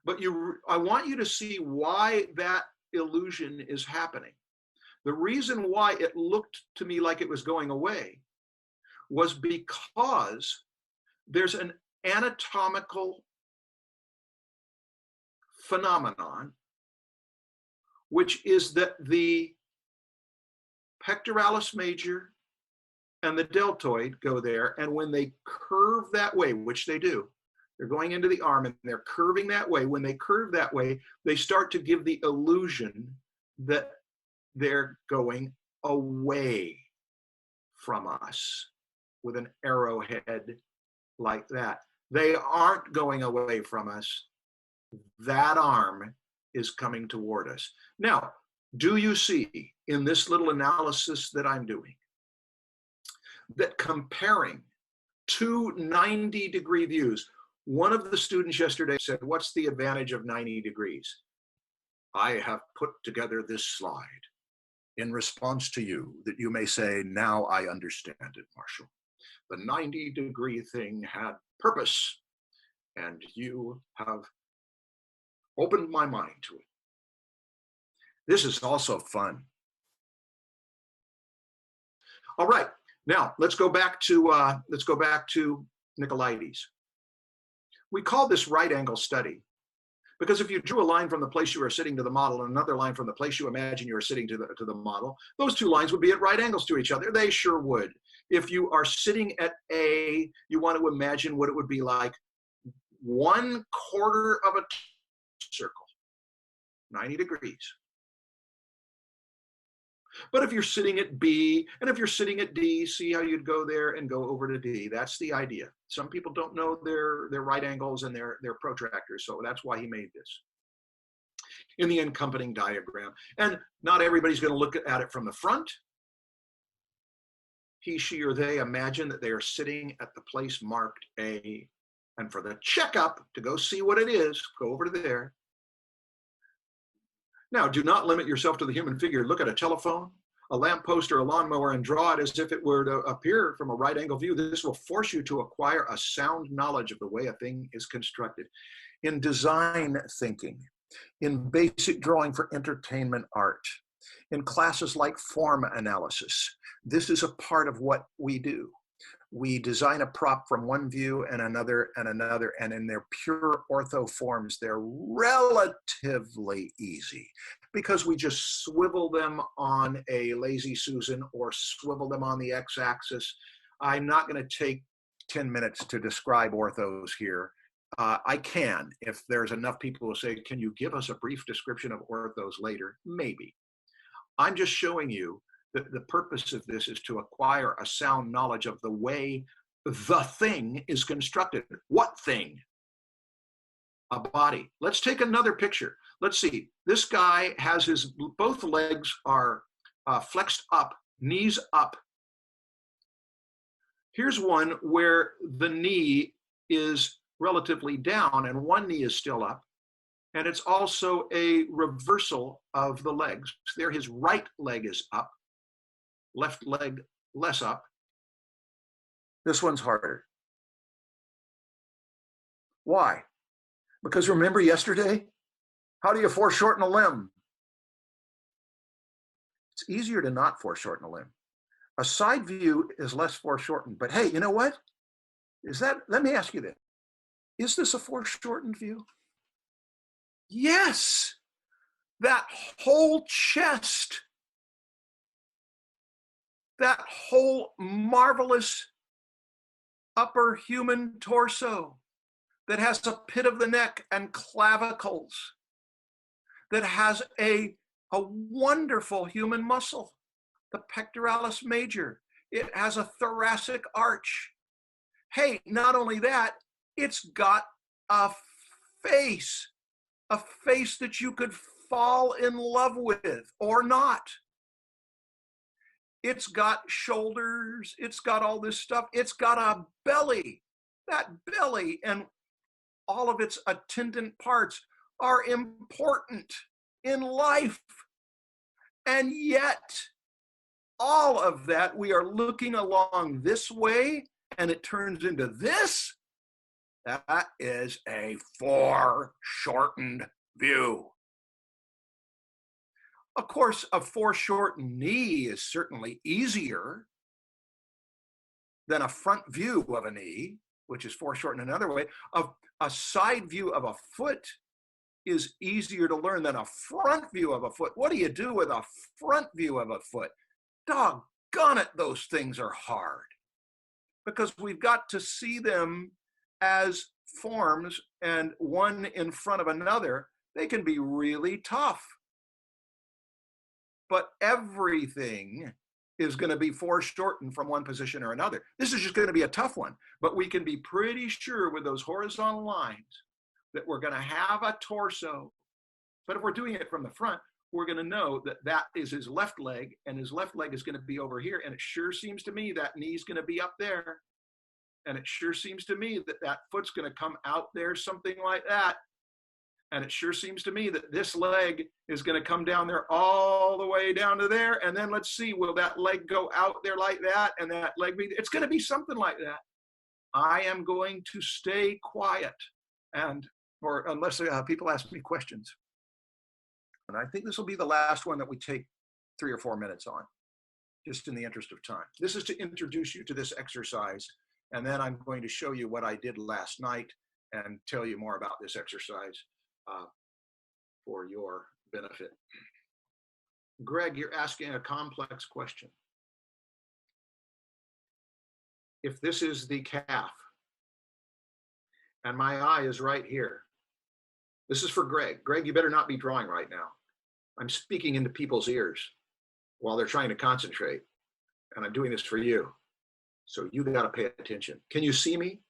But I want you to see why that illusion is happening. The reason why it looked to me like it was going away was because there's an anatomical phenomenon, which is that the pectoralis major and the deltoid go there, and when they curve that way, which they do, they're going into the arm and they're curving that way. When they curve that way, they start to give the illusion that they're going away from us with an arrowhead like that. They aren't going away from us. That arm is coming toward us. Now, do you see in this little analysis that I'm doing that comparing two 90-degree views, one of the students yesterday said, "What's the advantage of 90 degrees?" I have put together this slide in response to you, that you may say, "Now I understand it, Marshall. The 90-degree thing had purpose, and you have opened my mind to it." This is also fun. All right, now let's go back to Nicolaides. We call this right angle study because if you drew a line from the place you are sitting to the model and another line from the place you imagine you are sitting to the model, those two lines would be at right angles to each other. They sure would. If you are sitting at A, you want to imagine what it would be like 1/4 of a circle, 90 degrees. But if you're sitting at B, and if you're sitting at D, see how you'd go there and go over to D. That's the idea. Some people don't know their right angles and their protractors, so that's why he made this in the accompanying diagram. And not everybody's going to look at it from the front. He, she, or they imagine that they are sitting at the place marked A And for the checkup, to go see what it is, go over to there. Now, do not limit yourself to the human figure. Look at a telephone, a lamppost, or a lawnmower and draw it as if it were to appear from a right angle view. This will force you to acquire a sound knowledge of the way a thing is constructed. In design thinking, in basic drawing for entertainment art, in classes like form analysis, this is a part of what we do. We design a prop from one view and another and another, and in their pure ortho forms, they're relatively easy because we just swivel them on a lazy Susan or swivel them on the x-axis. I'm not going to take 10 minutes to describe orthos here. I can, if there's enough people who say, can you give us a brief description of orthos later? Maybe. I'm just showing you that the purpose of this is to acquire a sound knowledge of the way the thing is constructed. What thing? A body. Let's take another picture. Let's see. This guy has his, both legs are flexed up, knees up. Here's one where the knee is relatively down and one knee is still up. And it's also a reversal of the legs. There, his right leg is up, left leg less up. This one's harder. Why? Because remember yesterday? How do you foreshorten a limb? It's easier to not foreshorten a limb. A side view is less foreshortened, but hey, you know what? Let me ask you this. Is this a foreshortened view? Yes, that whole chest, that whole marvelous upper human torso that has a pit of the neck and clavicles, that has a wonderful human muscle, the pectoralis major. It has a thoracic arch. Hey, not only that, it's got a face that you could fall in love with or not. It's got shoulders, it's got all this stuff, it's got a belly. That belly and all of its attendant parts are important in life. And yet, all of that, we are looking along this way and it turns into this. That is a foreshortened view. Of course, a foreshortened knee is certainly easier than a front view of a knee, which is foreshortened another way. A side view of a foot is easier to learn than a front view of a foot. What do you do with a front view of a foot? Doggone it, those things are hard because we've got to see them as forms and one in front of another. They can be really tough. But everything is going to be foreshortened from one position or another. This is just going to be a tough one, but we can be pretty sure with those horizontal lines that we're going to have a torso. But if we're doing it from the front, we're going to know that that is his left leg and his left leg is going to be over here. And it sure seems to me that knee's going to be up there. And it sure seems to me that that foot's going to come out there, something like that. And it sure seems to me that this leg is going to come down there all the way down to there. And then let's see, will that leg go out there like that? And that leg, it's going to be something like that. I am going to stay quiet or unless people ask me questions. And I think this will be the last one that we take 3 or 4 minutes on, just in the interest of time. This is to introduce you to this exercise. And then I'm going to show you what I did last night and tell you more about this exercise for your benefit. Greg, you're asking a complex question. If this is the calf and my eye is right here, this is for Greg. Greg, you better not be drawing right now. I'm speaking into people's ears while they're trying to concentrate, and I'm doing this for you. So you got to pay attention. Can you see me?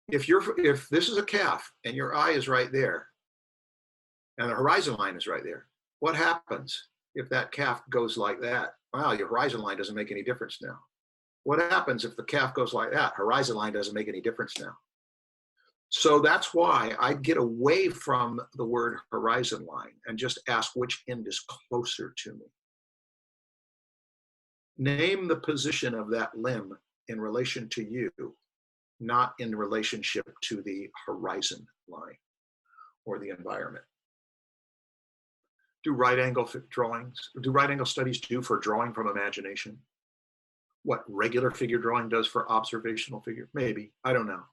If this is a calf and your eye is right there and the horizon line is right there, what happens if that calf goes like that? Wow, your horizon line doesn't make any difference now. What happens if the calf goes like that? Horizon line doesn't make any difference now. So that's why I'd get away from the word horizon line and just ask which end is closer to me. Name the position of that limb in relation to you, not in relationship to the horizon line or the environment. Do right angle drawings, do right angle studies do for drawing from imagination? What regular figure drawing does for observational figure? Maybe, I don't know.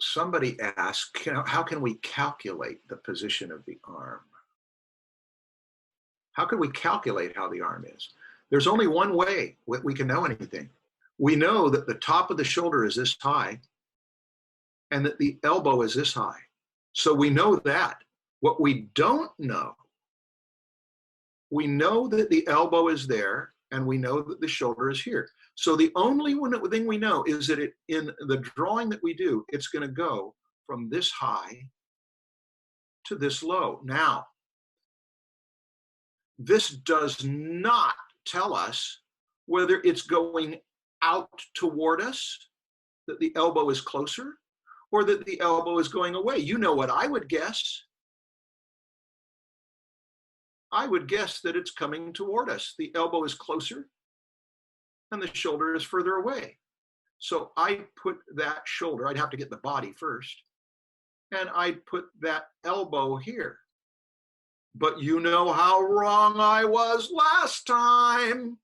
Somebody asked, how can we calculate the position of the arm? How can we calculate how the arm is? There's only one way we can know anything. We know that the top of the shoulder is this high and that the elbow is this high. So we know that. What we don't know, we know that the elbow is there and we know that the shoulder is here. So the only thing we know is that in the drawing that we do, it's going to go from this high to this low. Now, this does not tell us whether it's going out toward us, that the elbow is closer, or that the elbow is going away. You know what I would guess. I would guess that it's coming toward us. The elbow is closer and the shoulder is further away. So I put that shoulder, I'd have to get the body first, and I'd put that elbow here. But you know how wrong I was last time.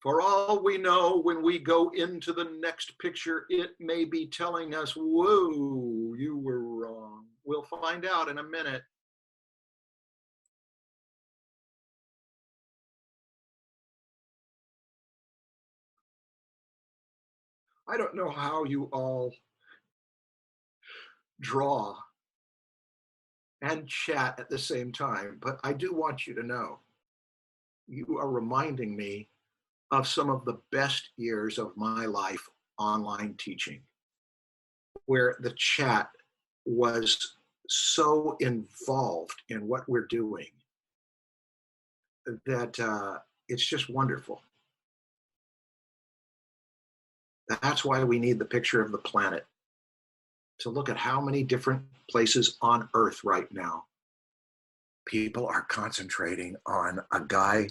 For all we know, when we go into the next picture, it may be telling us, whoa, you were wrong. We'll find out in a minute. I don't know how you all draw and chat at the same time, but I do want you to know, you are reminding me of some of the best years of my life online teaching, where the chat was so involved in what we're doing that it's just wonderful. That's why we need the picture of the planet, to look at how many different places on Earth right now people are concentrating on a guy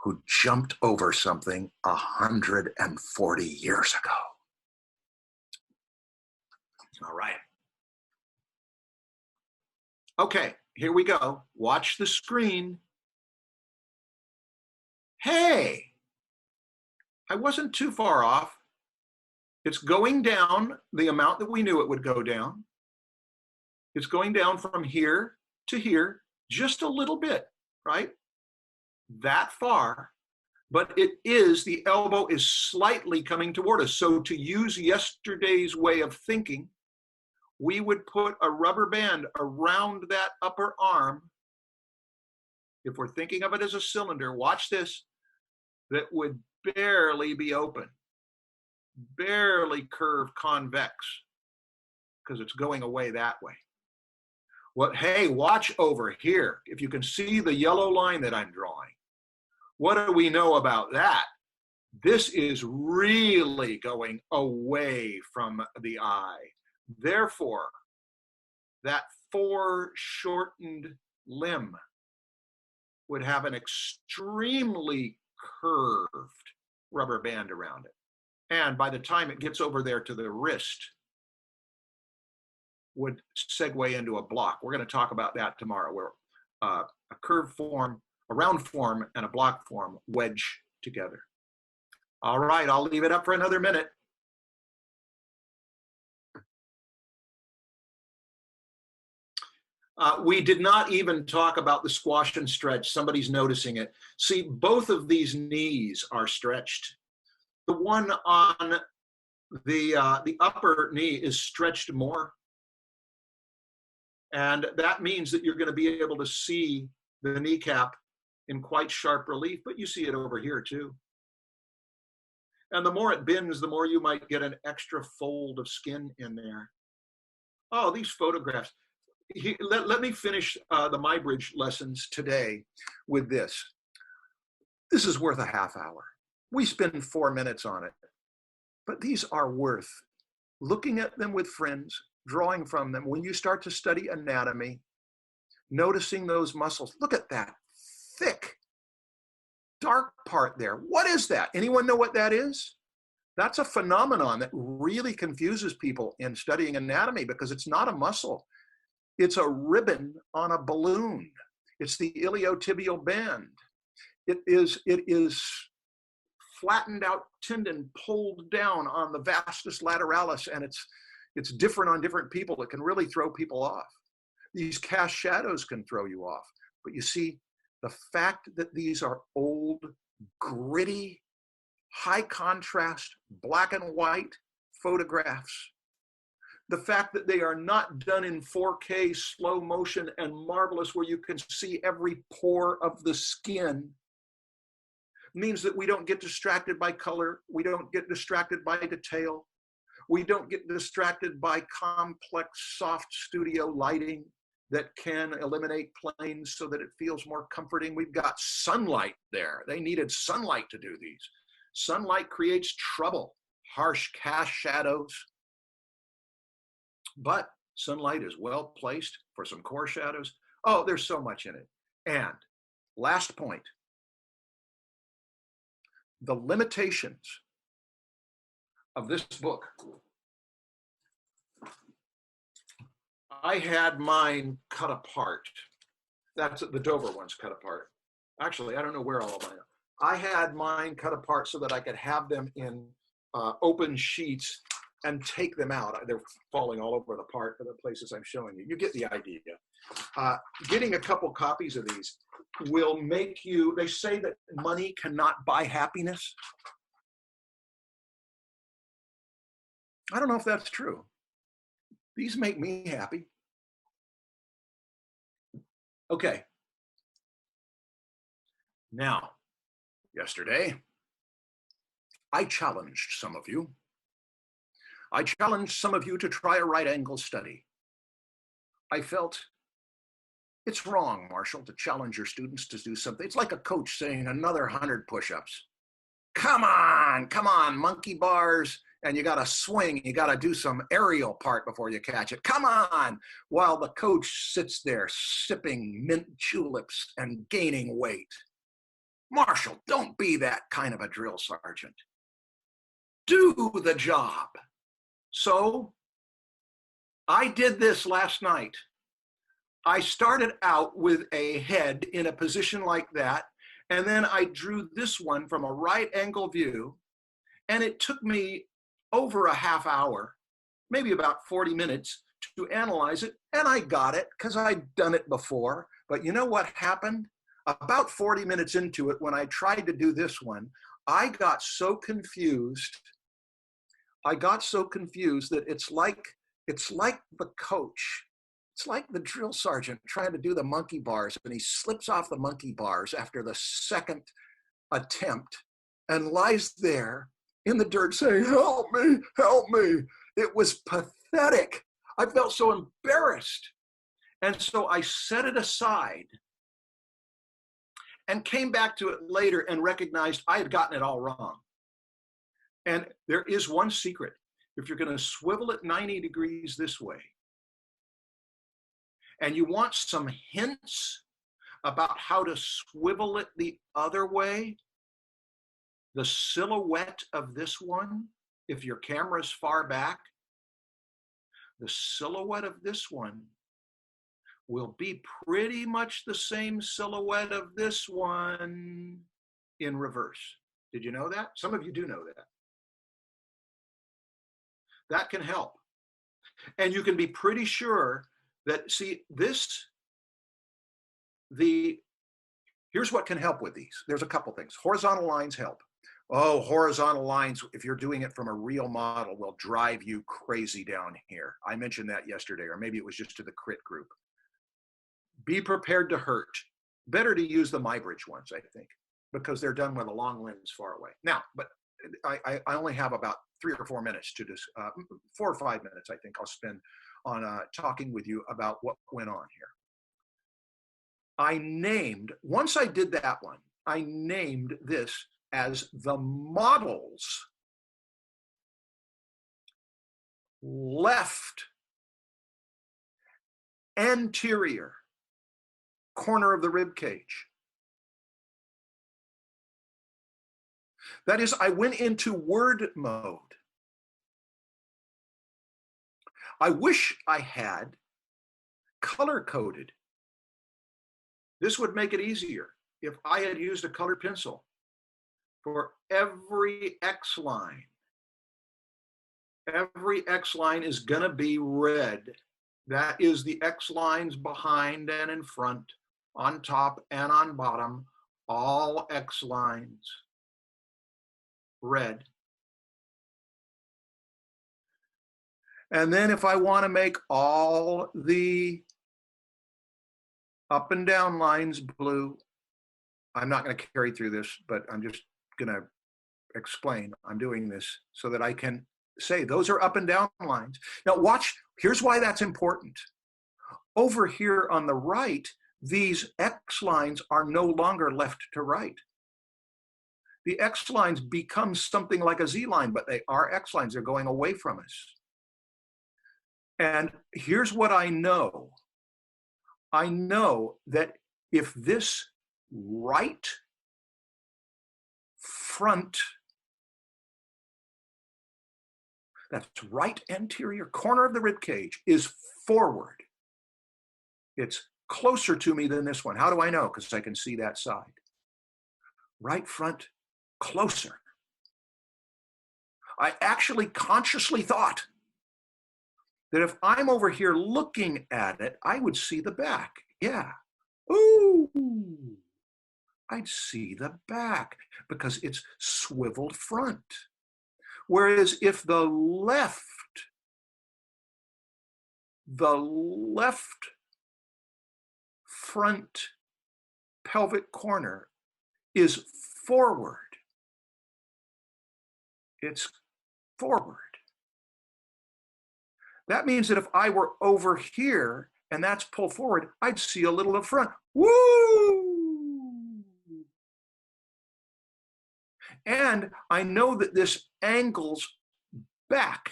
who jumped over something 140 years ago. All right. Okay, here we go. Watch the screen. Hey, I wasn't too far off. It's going down the amount that we knew it would go down. It's going down from here to here, just a little bit, right? That far, but the elbow is slightly coming toward us. So to use yesterday's way of thinking, we would put a rubber band around that upper arm. If we're thinking of it as a cylinder, watch this, that would barely be open, barely curved convex, because it's going away that way. Hey, watch over here. If you can see the yellow line that I'm drawing, what do we know about that? This is really going away from the eye. Therefore, that foreshortened limb would have an extremely curved rubber band around it. And by the time it gets over there to the wrist, would segue into a block. We're going to talk about that tomorrow, where a curved form, a round form, and a block form wedge together. All right, I'll leave it up for another minute. We did not even talk about the squash and stretch. Somebody's noticing it. See, both of these knees are stretched. The one on the upper knee is stretched more. And that means that you're going to be able to see the kneecap in quite sharp relief, but you see it over here too. And the more it bends, the more you might get an extra fold of skin in there. Oh, these photographs. let me finish the MyBridge lessons today with this. This is worth a half hour. We spend 4 minutes on it, but these are worth looking at them with friends, drawing from them. When you start to study anatomy, noticing those muscles, look at that thick, dark part there. What is that? Anyone know what that is? That's a phenomenon that really confuses people in studying anatomy because it's not a muscle. It's a ribbon on a balloon. It's the iliotibial band. It is flattened out tendon pulled down on the vastus lateralis, and it's different on different people. It can really throw people off. These cast shadows can throw you off. But you see, the fact that these are old, gritty, high contrast, black and white photographs, the fact that they are not done in 4K slow motion and marvelous where you can see every pore of the skin, means that we don't get distracted by color. We don't get distracted by detail. We don't get distracted by complex soft studio lighting that can eliminate planes so that it feels more comforting. We've got sunlight there. They needed sunlight to do these. Sunlight creates trouble, harsh cast shadows. But sunlight is well placed for some core shadows. Oh, there's so much in it. And last point, the limitations of this book. I had mine cut apart. That's the Dover ones cut apart. Actually, I don't know where all of mine are. I had mine cut apart so that I could have them in open sheets and take them out. They're falling all over the part of the places I'm showing you. You get the idea. Getting a couple copies of these will make you, they say that money cannot buy happiness. I don't know if that's true. These make me happy. Okay. Now, yesterday, I challenged some of you. I challenged some of you to try a right angle study. I felt it's wrong, Marshall, to challenge your students to do something. It's like a coach saying another 100 push-ups. Come on, monkey bars, and you got to swing. You got to do some aerial part before you catch it. Come on, while the coach sits there sipping mint juleps and gaining weight. Marshall, don't be that kind of a drill sergeant. Do the job. So I did this last night. I started out with a head in a position like that, and then I drew this one from a right angle view, and it took me over a half hour, maybe about 40 minutes, to analyze it, and I got it because I'd done it before. But you know what happened? About 40 minutes into it, when I tried to do this one, I got so confused that it's like the coach. It's like the drill sergeant trying to do the monkey bars, and he slips off the monkey bars after the second attempt and lies there in the dirt saying, help me, help me. It was pathetic. I felt so embarrassed. And so I set it aside and came back to it later and recognized I had gotten it all wrong. And there is one secret. If you're going to swivel it 90 degrees this way, and you want some hints about how to swivel it the other way, the silhouette of this one, if your camera's far back, the silhouette of this one will be pretty much the same silhouette of this one in reverse. Did you know that? Some of you do know that. That can help. And you can be pretty sure that, see, here's what can help with these. There's a couple things. Horizontal lines help. Oh, horizontal lines, if you're doing it from a real model, will drive you crazy down here. I mentioned that yesterday, or maybe it was just to the crit group. Be prepared to hurt. Better to use the MyBridge ones, I think, because they're done with a long lens far away. Now, but I only have about 3 or 4 minutes to just, 4 or 5 minutes, I think I'll spend talking with you about what went on here. Once I did that one, I named this as the model's left anterior corner of the rib cage. That is, I went into word mode. I wish I had color-coded. This would make it easier if I had used a colored pencil for every X line. Every X line is going to be red. That is the X lines behind and in front, on top and on bottom, all X lines, red. And then if I want to make all the up and down lines blue, I'm not going to carry through this, but I'm just going to explain. I'm doing this so that I can say those are up and down lines. Now watch, here's why that's important. Over here on the right, these X lines are no longer left to right. The X lines become something like a Z line, but they are X lines. They're going away from us. And here's what I know. I know that if this right front, that's right anterior corner of the rib cage, is forward, it's closer to me than this one. How do I know? Because I can see that side. Right front, closer. I actually consciously thought that if I'm over here looking at it, I would see the back. Yeah. Ooh, I'd see the back because it's swiveled front. Whereas if the left front pelvic corner is forward, it's forward. That means that if I were over here and that's pulled forward, I'd see a little of front. Woo! And I know that this angles back,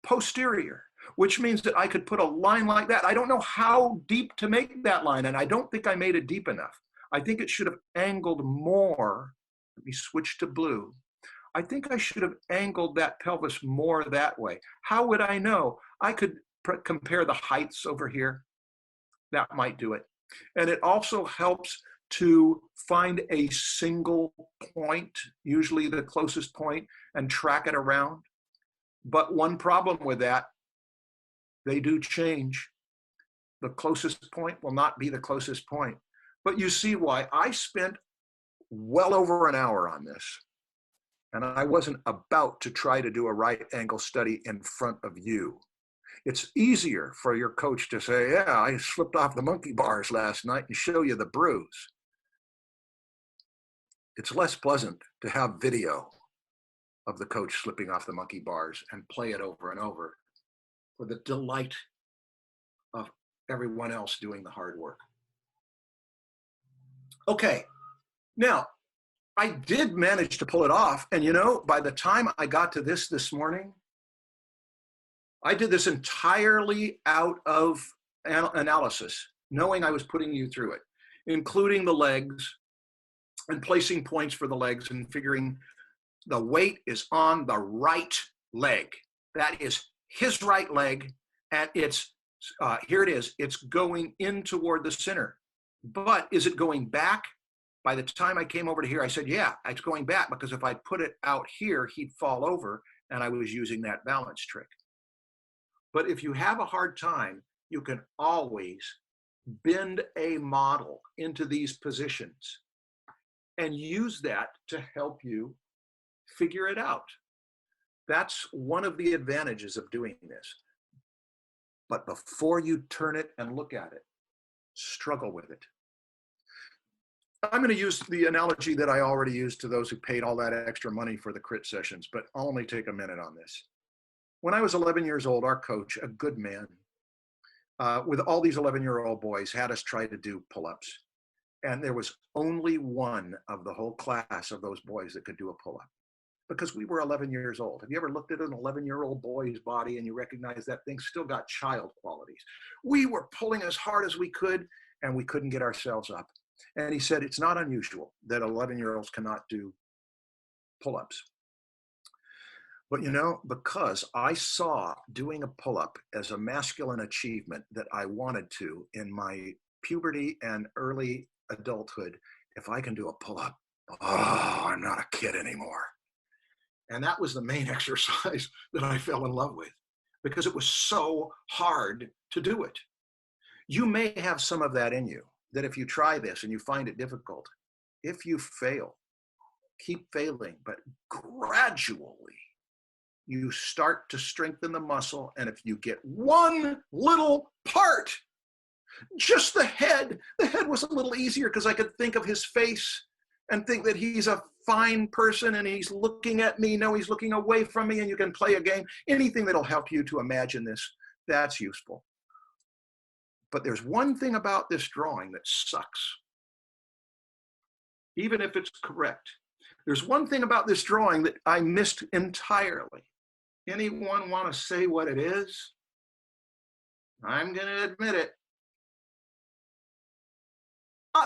posterior, which means that I could put a line like that. I don't know how deep to make that line, and I don't think I made it deep enough. I think it should have angled more. Let me switch to blue. I think I should have angled that pelvis more that way. How would I know? I could compare the heights over here. That might do it. And it also helps to find a single point, usually the closest point, and track it around. But one problem with that, they do change. The closest point will not be the closest point. But you see why I spent well over an hour on this. And I wasn't about to try to do a right angle study in front of you. It's easier for your coach to say, yeah, I slipped off the monkey bars last night and show you the bruise. It's less pleasant to have video of the coach slipping off the monkey bars and play it over and over for the delight of everyone else doing the hard work. Okay, now, I did manage to pull it off. And you know, by the time I got to this morning, I did this entirely out of analysis, knowing I was putting you through it, including the legs and placing points for the legs and figuring the weight is on the right leg. That is his right leg. And it's, here it is, it's going in toward the center. But is it going back? By the time I came over to here, I said, yeah, it's going back because if I put it out here, he'd fall over, and I was using that balance trick. But if you have a hard time, you can always bend a model into these positions and use that to help you figure it out. That's one of the advantages of doing this. But before you turn it and look at it, struggle with it. I'm going to use the analogy that I already used to those who paid all that extra money for the crit sessions, but I'll only take a minute on this. When I was 11 years old, our coach, a good man, with all these 11-year-old boys, had us try to do pull-ups. And there was only one of the whole class of those boys that could do a pull-up because we were 11 years old. Have you ever looked at an 11-year-old boy's body and you recognize that thing still got child qualities? We were pulling as hard as we could and we couldn't get ourselves up. And he said, it's not unusual that 11-year-olds cannot do pull-ups. But you know, because I saw doing a pull-up as a masculine achievement that I wanted to in my puberty and early adulthood, if I can do a pull-up, oh, I'm not a kid anymore. And that was the main exercise that I fell in love with because it was so hard to do it. You may have some of that in you, that if you try this and you find it difficult, if you fail, keep failing, but gradually you start to strengthen the muscle. And if you get one little part, just the head was a little easier because I could think of his face and think that he's a fine person and he's looking at me. No, he's looking away from me, and you can play a game. Anything that'll help you to imagine this, that's useful. But there's one thing about this drawing that sucks, even if it's correct. There's one thing about this drawing that I missed entirely. Anyone want to say what it is? I'm going to admit it.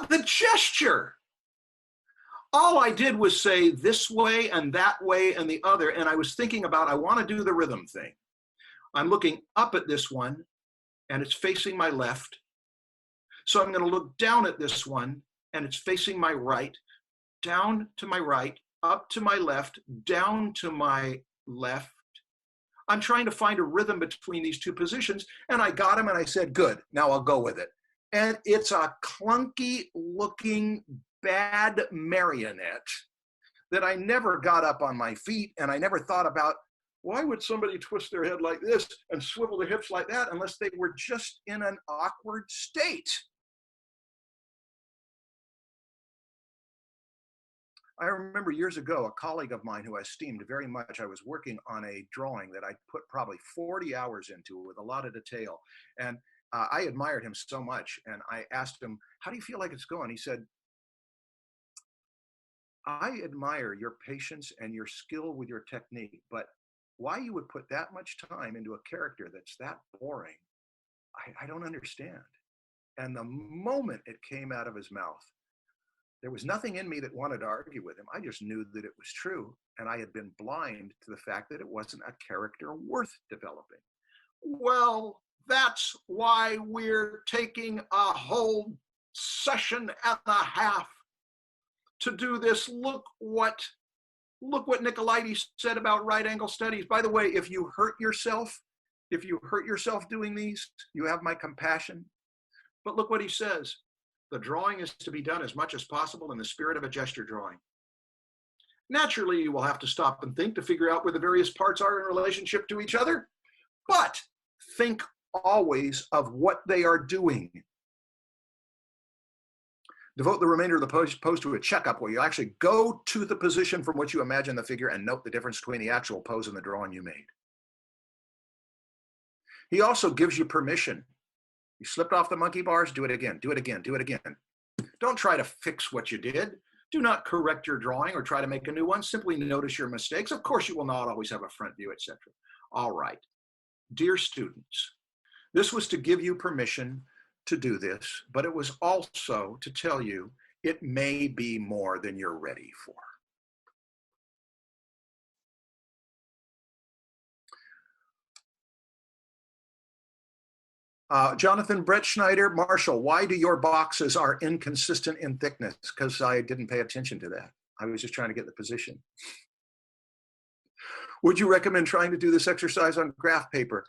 The gesture. All I did was say this way and that way and the other, and I was thinking about, I want to do the rhythm thing. I'm looking up at this one, and it's facing my left. So I'm going to look down at this one, and it's facing my right, down to my right, up to my left, down to my left. I'm trying to find a rhythm between these two positions, and I got him, and I said, good, now I'll go with it. And it's a clunky looking bad marionette that I never got up on my feet, and I never thought about, why would somebody twist their head like this and swivel their hips like that unless they were just in an awkward state? I remember years ago, a colleague of mine who I esteemed very much, I was working on a drawing that I put probably 40 hours into with a lot of detail. And I admired him so much. And I asked him, how do you feel like it's going? He said, I admire your patience and your skill with your technique, but why you would put that much time into a character that's that boring, I don't understand. And the moment it came out of his mouth, there was nothing in me that wanted to argue with him. I just knew that it was true. And I had been blind to the fact that it wasn't a character worth developing. Well, that's why we're taking a whole session and a half to do this. Look what Nicolaides said about right angle studies. By the way, if you hurt yourself doing these, you have my compassion. But look what he says. The drawing is to be done as much as possible in the spirit of a gesture drawing. Naturally, you will have to stop and think to figure out where the various parts are in relationship to each other, but think always of what they are doing. Devote the remainder of the pose to a checkup where you actually go to the position from which you imagine the figure and note the difference between the actual pose and the drawing you made. He also gives you permission. You slipped off the monkey bars, do it again, do it again, do it again. Don't try to fix what you did. Do not correct your drawing or try to make a new one. Simply notice your mistakes. Of course, you will not always have a front view, etc. All right. Dear students, this was to give you permission to do this, but it was also to tell you it may be more than you're ready for. Jonathan Brett Schneider, Marshall, why do your boxes are inconsistent in thickness? Because I didn't pay attention to that. I was just trying to get the position. Would you recommend trying to do this exercise on graph paper?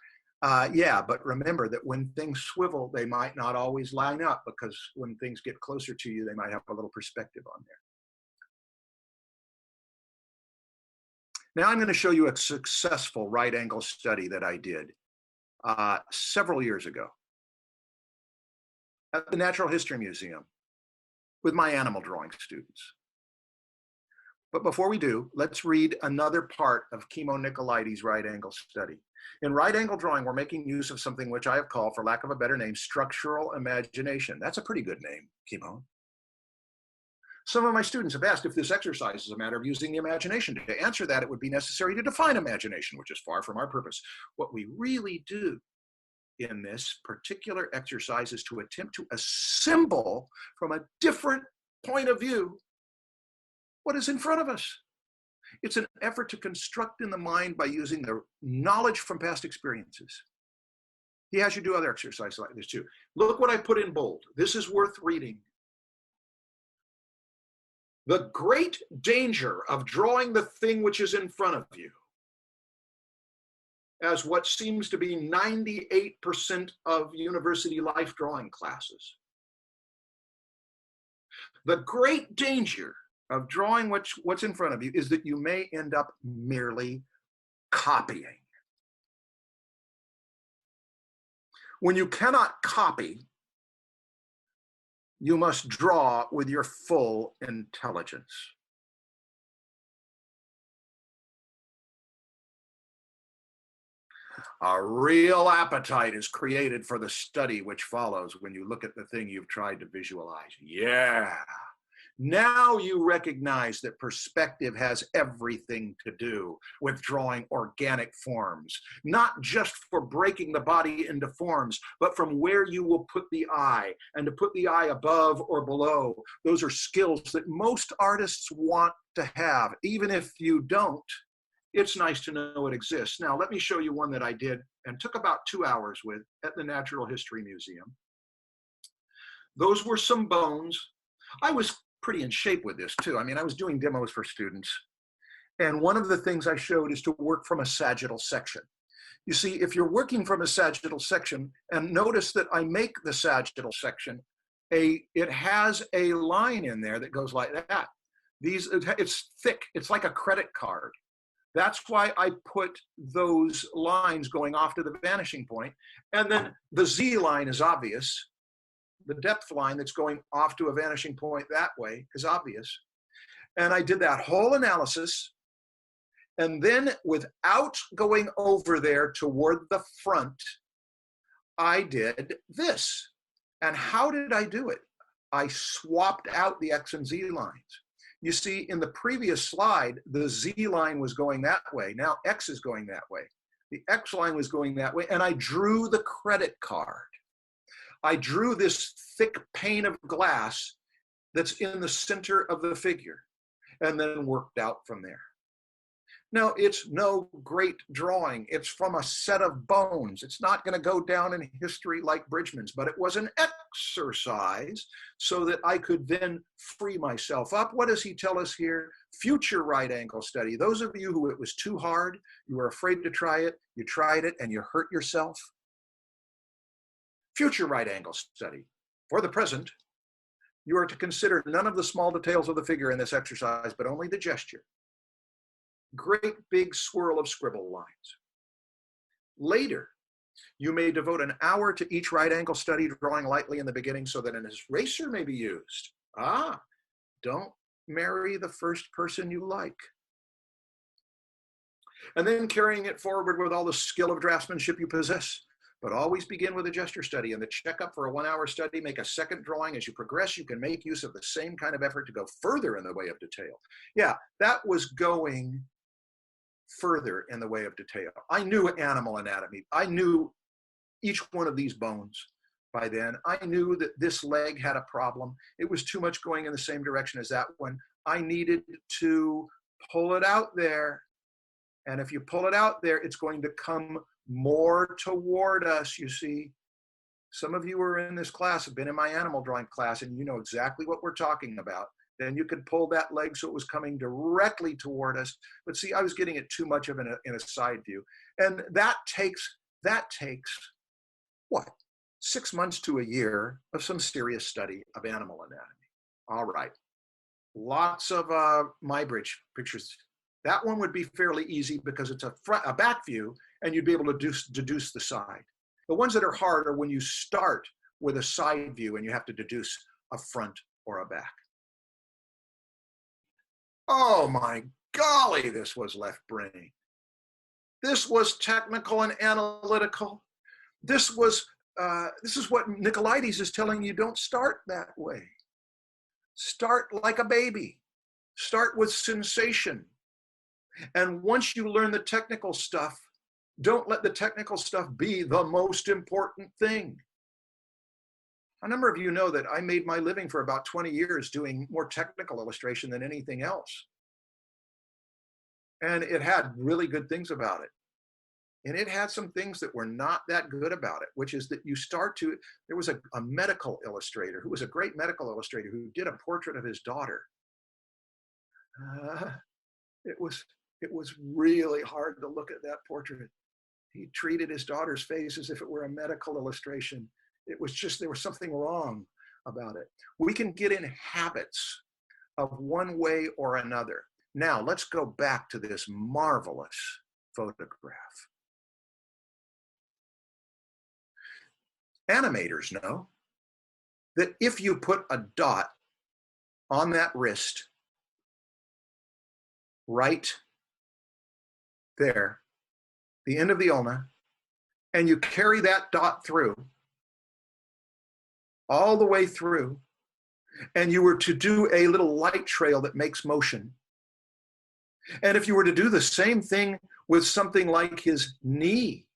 Yeah, but remember that when things swivel, they might not always line up because when things get closer to you, they might have a little perspective on there. Now I'm going to show you a successful right angle study that I did several years ago at the Natural History Museum with my animal drawing students. But before we do, let's read another part of Kimmo Nicolaides' right angle study. In right angle drawing, we're making use of something which I have called, for lack of a better name, structural imagination. That's a pretty good name, Kimmo. Some of my students have asked if this exercise is a matter of using the imagination. To answer that, it would be necessary to define imagination, which is far from our purpose. What we really do in this particular exercise is to attempt to assemble from a different point of view what is in front of us. It's an effort to construct in the mind by using the knowledge from past experiences. He has you do other exercises like this too. Look what I put in bold. This is worth reading. The great danger of drawing the thing which is in front of you, as what seems to be 98% of university life drawing classes. The great danger of drawing what's in front of you is that you may end up merely copying. When you cannot copy, you must draw with your full intelligence. A real appetite is created for the study which follows when you look at the thing you've tried to visualize. Yeah. Now you recognize that perspective has everything to do with drawing organic forms, not just for breaking the body into forms, but from where you will put the eye, and to put the eye above or below. Those are skills that most artists want to have. Even if you don't, it's nice to know it exists. Now, let me show you one that I did and took about 2 hours with at the Natural History Museum. Those were some bones. I was pretty in shape with this too. I mean, I was doing demos for students. And one of the things I showed is to work from a sagittal section. You see, if you're working from a sagittal section, and notice that I make the sagittal section, it has a line in there that goes like that. It's thick, it's like a credit card. That's why I put those lines going off to the vanishing point. And then the Z line is obvious. The depth line that's going off to a vanishing point that way is obvious. And I did that whole analysis. And then without going over there toward the front, I did this. And how did I do it? I swapped out the X and Z lines. You see, in the previous slide, the Z line was going that way. Now X is going that way. The X line was going that way. And I drew the credit card. I drew this thick pane of glass that's in the center of the figure, and then worked out from there. Now, it's no great drawing. It's from a set of bones. It's not going to go down in history like Bridgman's, but it was an exercise so that I could then free myself up. What does he tell us here? Future right angle study. Those of you who it was too hard, you were afraid to try it, you tried it, and you hurt yourself. Future right angle study. For the present, you are to consider none of the small details of the figure in this exercise, but only the gesture. Great big swirl of scribble lines. Later, you may devote an hour to each right angle study, drawing lightly in the beginning so that an eraser may be used. Don't marry the first person you like. And then carrying it forward with all the skill of draftsmanship you possess. But always begin with a gesture study, and the checkup for a 1 hour study. Make a second drawing. As you progress, you can make use of the same kind of effort to go further in the way of detail. Yeah, that was going further in the way of detail. I knew animal anatomy. I knew each one of these bones by then. I knew that this leg had a problem. It was too much going in the same direction as that one. I needed to pull it out there. And if you pull it out there, it's going to come more toward us, you see. Some of you who are in this class have been in my animal drawing class, and you know exactly what we're talking about. Then you could pull that leg so it was coming directly toward us. But see, I was getting it too much of in a side view. And that takes what? 6 months to a year of some serious study of animal anatomy. All right. Lots of my bridge pictures. That one would be fairly easy because it's a back view, and you'd be able to deduce the side. The ones that are hard are when you start with a side view and you have to deduce a front or a back. Oh my golly, this was left brain. This was technical and analytical. This is what Nicolaides is telling you, don't start that way. Start like a baby. Start with sensation. And once you learn the technical stuff, don't let the technical stuff be the most important thing. A number of you know that I made my living for about 20 years doing more technical illustration than anything else. And it had really good things about it. And it had some things that were not that good about it, which is that there was a medical illustrator who was a great medical illustrator who did a portrait of his daughter. It was really hard to look at that portrait. He treated his daughter's face as if it were a medical illustration. It was just, there was something wrong about it. We can get in habits of one way or another. Now, let's go back to this marvelous photograph. Animators know that if you put a dot on that wrist, right there, the end of the ulna, and you carry that dot through, all the way through, and you were to do a little light trail that makes motion, and if you were to do the same thing with something like his knee,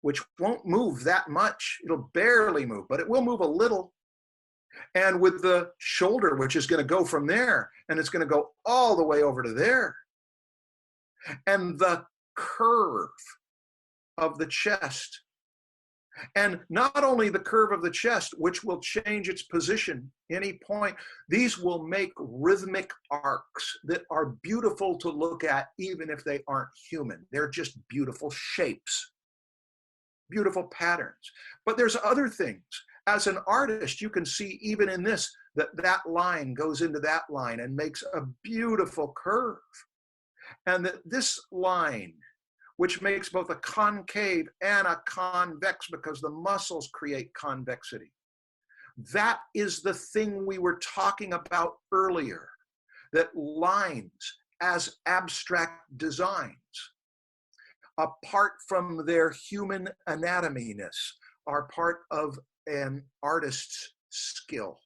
which won't move that much, it'll barely move, but it will move a little, and with the shoulder, which is going to go from there, and it's going to go all the way over to there, and the curve of the chest, and not only the curve of the chest, which will change its position any point, these will make rhythmic arcs that are beautiful to look at even if they aren't human. They're just beautiful shapes, beautiful patterns. But there's other things. As an artist, you can see even in this, that line goes into that line and makes a beautiful curve. And that this line, which makes both a concave and a convex because the muscles create convexity. That is the thing we were talking about earlier, that lines as abstract designs, apart from their human anatomy-ness, are part of an artist's skill.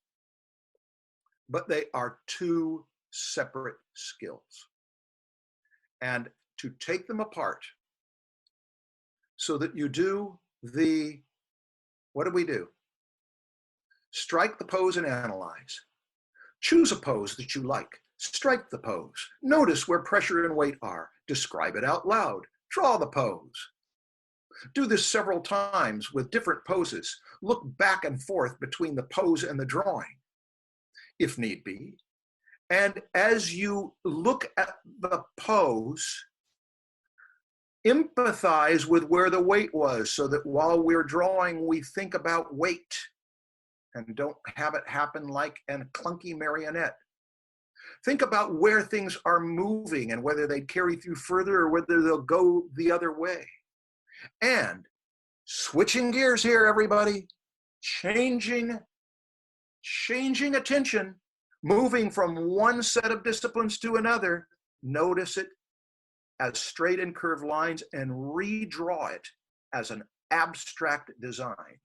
But they are two separate skills. And to take them apart so that you do what do we do? Strike the pose and analyze. Choose a pose that you like. Strike the pose. Notice where pressure and weight are. Describe it out loud. Draw the pose. Do this several times with different poses. Look back and forth between the pose and the drawing, if need be. And as you look at the pose, empathize with where the weight was so that while we're drawing, we think about weight and don't have it happen like a clunky marionette. Think about where things are moving and whether they carry through further or whether they'll go the other way. And switching gears here, everybody, changing attention, moving from one set of disciplines to another, notice it as straight and curved lines and redraw it as an abstract design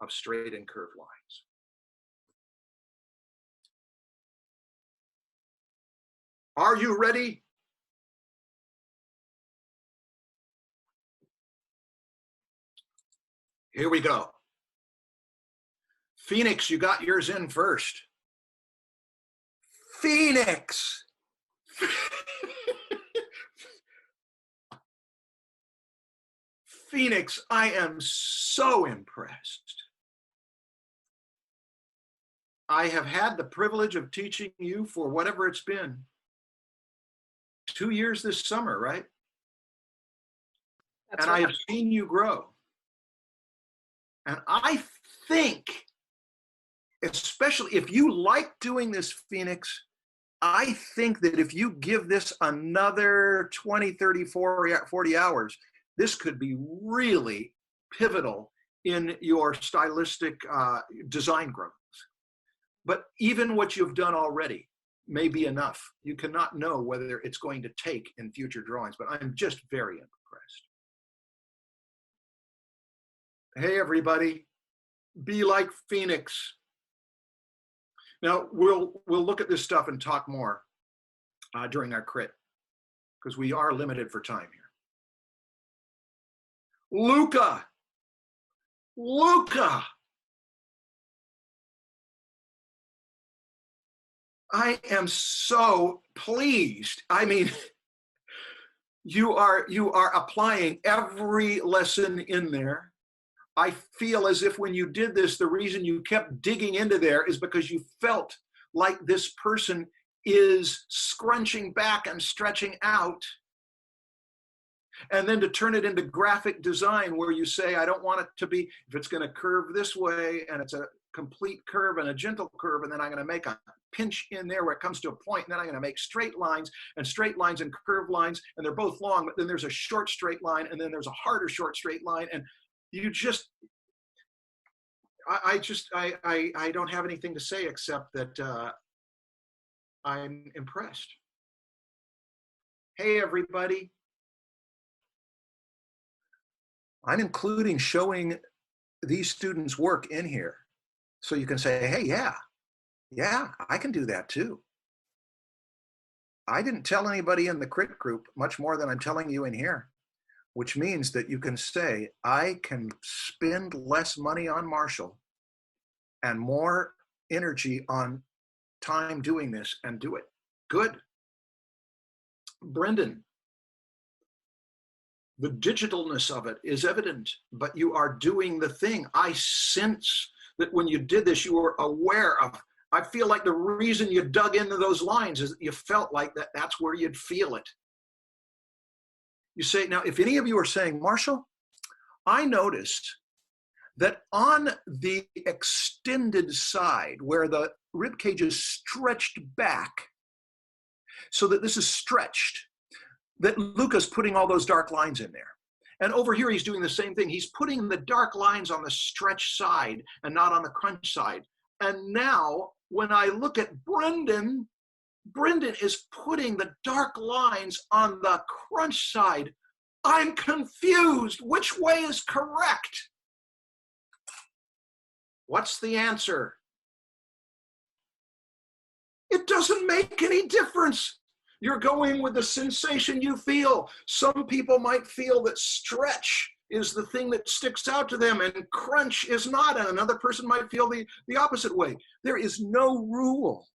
of straight and curved lines. Are you ready? Here we go. Phoenix, you got yours in first. Phoenix! Phoenix, I am so impressed. I have had the privilege of teaching you for whatever it's been. 2 years this summer, right? That's right. I have seen you grow. And I think, especially if you like doing this, Phoenix, I think that if you give this another 20, 30, 40 hours, this could be really pivotal in your stylistic design growth. But even what you've done already, may be enough. You cannot know whether it's going to take in future drawings, but I'm just very impressed. Hey, everybody, be like Phoenix. Now, we'll look at this stuff and talk more during our crit, because we are limited for time here. Luca. I am so pleased. I mean, you are applying every lesson in there. I feel as if when you did this, the reason you kept digging into there is because you felt like this person is scrunching back and stretching out. And then to turn it into graphic design where you say, I don't want it to be, if it's going to curve this way and it's a complete curve and a gentle curve, and then I'm going to make a pinch in there where it comes to a point, and then I'm going to make straight lines and curved lines, and they're both long, but then there's a short straight line, and then there's a harder short straight line, and you just, I don't have anything to say except that I'm impressed. Hey, everybody. I'm including showing these students' work in here. So you can say, hey, yeah, I can do that too. I didn't tell anybody in the crit group much more than I'm telling you in here, which means that you can say, I can spend less money on Marshall and more energy on time doing this and do it. Good. Brendan, the digitalness of it is evident, but you are doing the thing. I sense that when you did this, you were aware of, I feel like the reason you dug into those lines is that you felt like that's where you'd feel it. You say, now, if any of you are saying, Marshall, I noticed that on the extended side where the rib cage is stretched back so that this is stretched, that Luca's putting all those dark lines in there. And over here, he's doing the same thing. He's putting the dark lines on the stretch side and not on the crunch side. And now, when I look at Brendan is putting the dark lines on the crunch side. I'm confused. Which way is correct? What's the answer? It doesn't make any difference. You're going with the sensation you feel. Some people might feel that stretch is the thing that sticks out to them and crunch is not, and another person might feel the opposite way. There is no rule.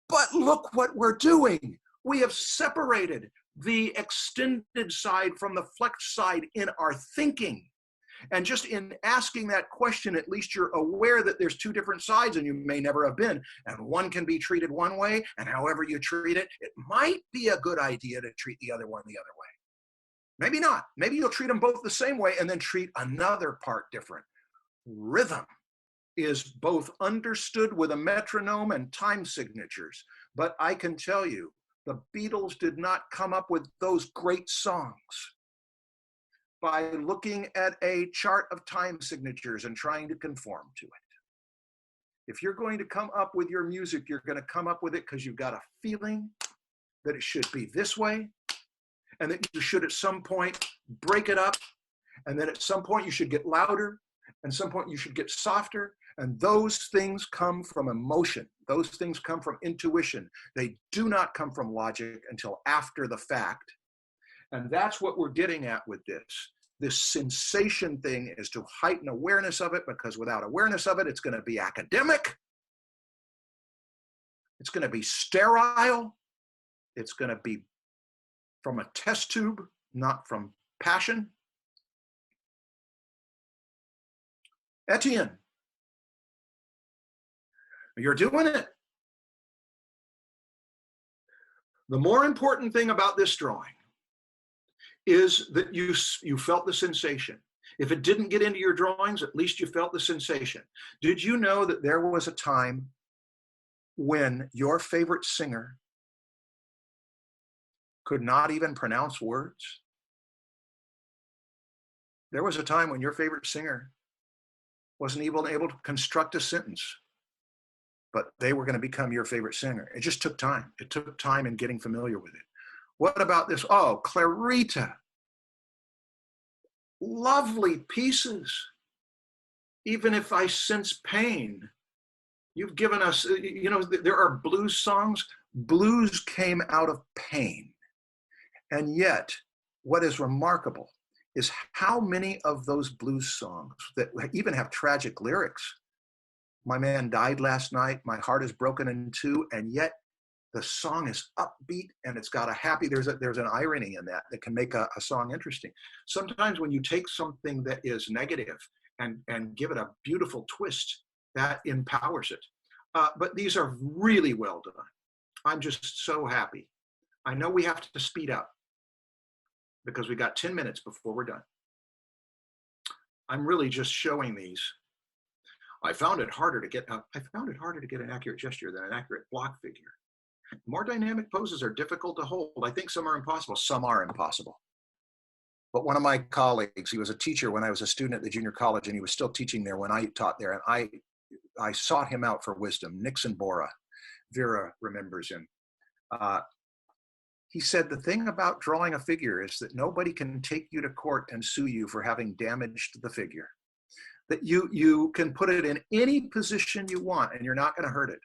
But look what we're doing. We have separated the extended side from the flex side in our thinking. And just in asking that question, at least you're aware that there's two different sides and you may never have been. And one can be treated one way, and however you treat it, it might be a good idea to treat the other one the other way. Maybe not. Maybe you'll treat them both the same way and then treat another part different. Rhythm is both understood with a metronome and time signatures. But I can tell you, the Beatles did not come up with those great songs by looking at a chart of time signatures and trying to conform to it. If you're going to come up with your music, you're going to come up with it because you've got a feeling that it should be this way, and that you should at some point break it up, and then at some point you should get louder, and at some point you should get softer, and those things come from emotion. Those things come from intuition. They do not come from logic until after the fact. And that's what we're getting at with this. This sensation thing is to heighten awareness of it, because without awareness of it, it's going to be academic. It's going to be sterile. It's going to be from a test tube, not from passion. Etienne, you're doing it. The more important thing about this drawing is that you felt the sensation. If it didn't get into your drawings, at least you felt the sensation. Did you know that there was a time when your favorite singer could not even pronounce words? There was a time when your favorite singer wasn't even able to construct a sentence. but they were going to become your favorite singer. It just took time. It took time in getting familiar with it. What about this? Oh, Clarita. Lovely pieces. Even if I sense pain, you've given us, you know, there are blues songs. Blues came out of pain. And yet, what is remarkable is how many of those blues songs that even have tragic lyrics. My man died last night. My heart is broken in two. And yet the song is upbeat and it's got a happy, there's an irony in that can make a song interesting. Sometimes when you take something that is negative and give it a beautiful twist, that empowers it. But these are really well done. I'm just so happy. I know we have to speed up because we got 10 minutes before we're done. I'm really just showing these. I found it harder to get an accurate gesture than an accurate block figure. More dynamic poses are difficult to hold. I think some are impossible. Some are impossible. But one of my colleagues, he was a teacher when I was a student at the junior college, and he was still teaching there when I taught there. And I sought him out for wisdom. Nixon Bora, Vera remembers him. He said, the thing about drawing a figure is that nobody can take you to court and sue you for having damaged the figure. That you can put it in any position you want and you're not going to hurt it.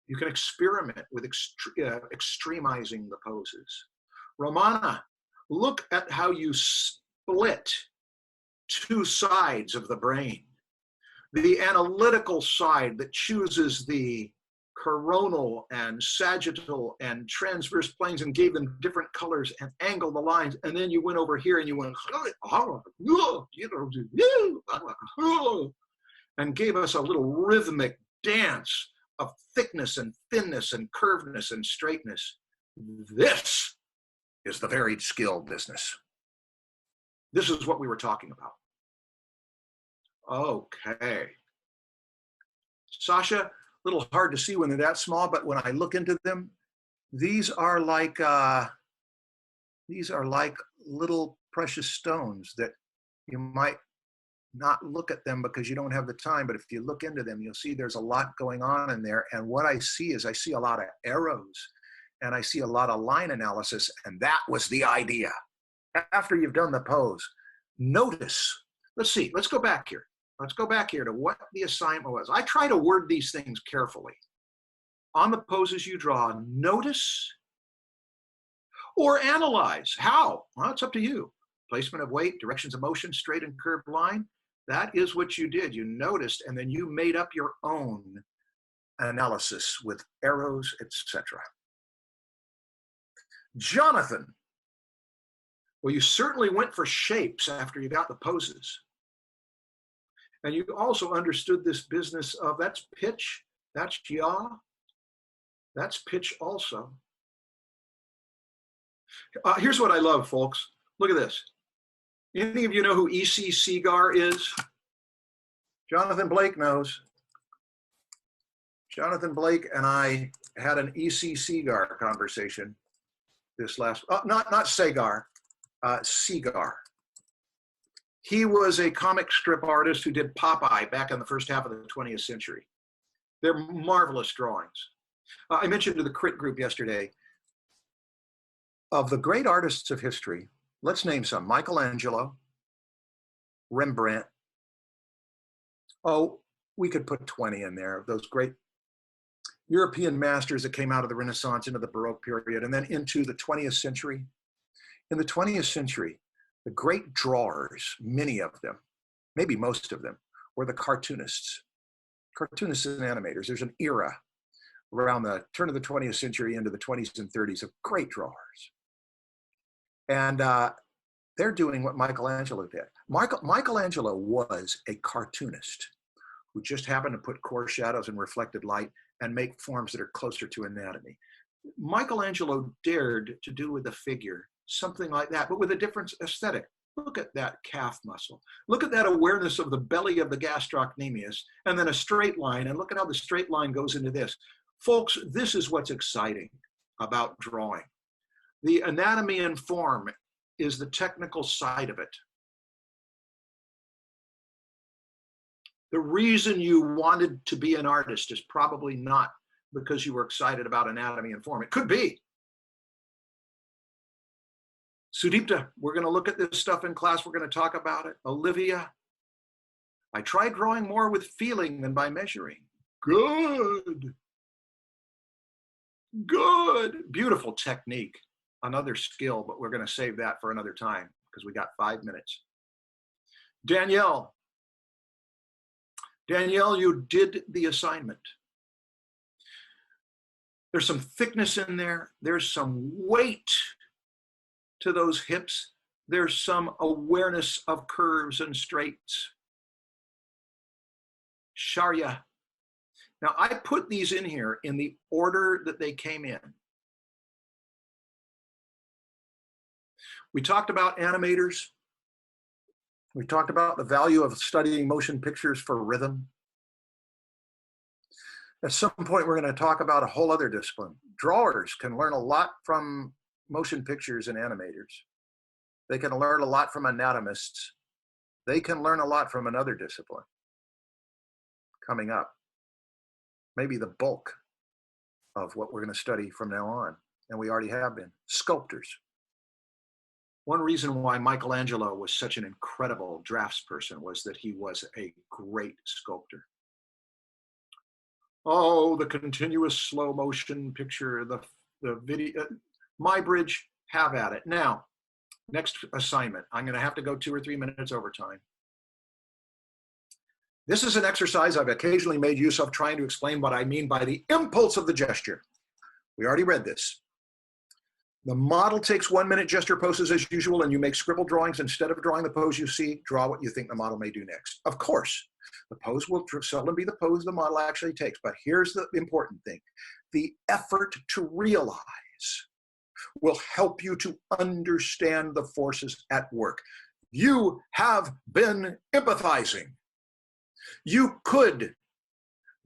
You can experiment with extremizing the poses. Romana, look at how you split two sides of the brain. The analytical side that chooses the coronal and sagittal and transverse planes and gave them different colors and angled the lines. And then you went over here and you went, and gave us a little rhythmic dance of thickness and thinness and curvedness and straightness. This is the varied skill business. This is what we were talking about. Okay. Sasha, a little hard to see when they're that small, but when I look into them, these are like little precious stones that you might not look at them because you don't have the time, but if you look into them, you'll see there's a lot going on in there. And what I see is I see a lot of arrows and I see a lot of line analysis, and that was the idea. After you've done the pose, notice, let's see, let's go back here. Let's go back here to what the assignment was. I try to word these things carefully. On the poses you draw, notice or analyze. How? Well, it's up to you. Placement of weight, directions of motion, straight and curved line. That is what you did. You noticed, and then you made up your own analysis with arrows, etc. Jonathan, well, you certainly went for shapes after you got the poses. And you also understood this business of that's pitch, that's yaw, that's pitch also. Here's what I love, folks. Look at this. Any of you know who E.C. Segar is? Jonathan Blake knows. Jonathan Blake and I had an E.C. Segar conversation this last, not Sagar, Segar. He was a comic strip artist who did Popeye back in the first half of the 20th century. They're marvelous drawings. I mentioned to the crit group yesterday, of the great artists of history, let's name some. Michelangelo, Rembrandt. Oh, we could put 20 in there, those great European masters that came out of the Renaissance into the Baroque period and then into the 20th century. In the 20th century, the great drawers, many of them, maybe most of them, were the cartoonists and animators. There's an era around the turn of the 20th century into the 20s and 30s of great drawers. And they're doing what Michelangelo did. Michelangelo was a cartoonist who just happened to put coarse shadows and reflected light and make forms that are closer to anatomy. Michelangelo dared to do with a figure something like that, but with a different aesthetic. Look at that calf muscle. Look at that awareness of the belly of the gastrocnemius, and then a straight line, and look at how the straight line goes into this. Folks, this is what's exciting about drawing. The anatomy and form is the technical side of it. The reason you wanted to be an artist is probably not because you were excited about anatomy and form. It could be. Sudipta, we're going to look at this stuff in class. We're going to talk about it. Olivia, I tried drawing more with feeling than by measuring. Good. Good. Beautiful technique. Another skill, but we're going to save that for another time because we got 5 minutes. Danielle, you did the assignment. There's some thickness in there. There's some weight to those hips. There's some awareness of curves and straights. Sharya. Now, I put these in here in the order that they came in. We talked about animators. We talked about the value of studying motion pictures for rhythm. At some point, we're going to talk about a whole other discipline. Drawers can learn a lot from motion pictures and animators. They can learn a lot from anatomists. They can learn a lot from another discipline coming up. Maybe the bulk of what we're going to study from now on, and we already have been. Sculptors. One reason why Michelangelo was such an incredible draftsperson was that he was a great sculptor. Oh, the continuous slow motion picture, the video, my bridge, have at it. Now, next assignment, I'm going to have to go 2 or 3 minutes over time. This is an exercise I've occasionally made use of trying to explain what I mean by the impulse of the gesture. We already read this. The model takes 1-minute gesture poses as usual, and you make scribble drawings. Instead of drawing the pose you see, draw what you think the model may do next. Of course, the pose will seldom be the pose the model actually takes, but here's the important thing. The effort to realize will help you to understand the forces at work. You have been empathizing. You could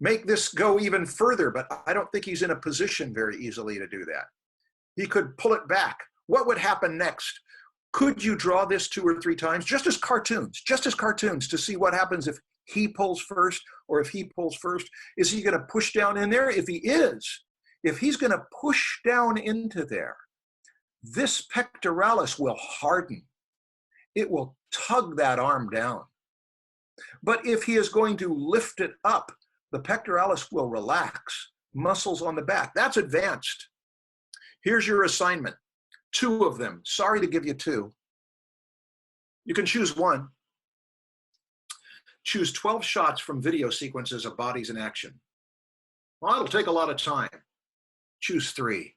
make this go even further, but I don't think he's in a position very easily to do that. He could pull it back. What would happen next? Could you draw this 2 or 3 times, just as cartoons, to see what happens if he pulls first or if he pulls first? Is he going to push down in there? If he is, if he's going to push down into there, this pectoralis will harden. It will tug that arm down. But if he is going to lift it up, the pectoralis will relax, muscles on the back. That's advanced. Here's your assignment. 2 of them. Sorry to give you 2. You can choose 1. Choose 12 shots from video sequences of bodies in action. Well, it'll take a lot of time. Choose 3.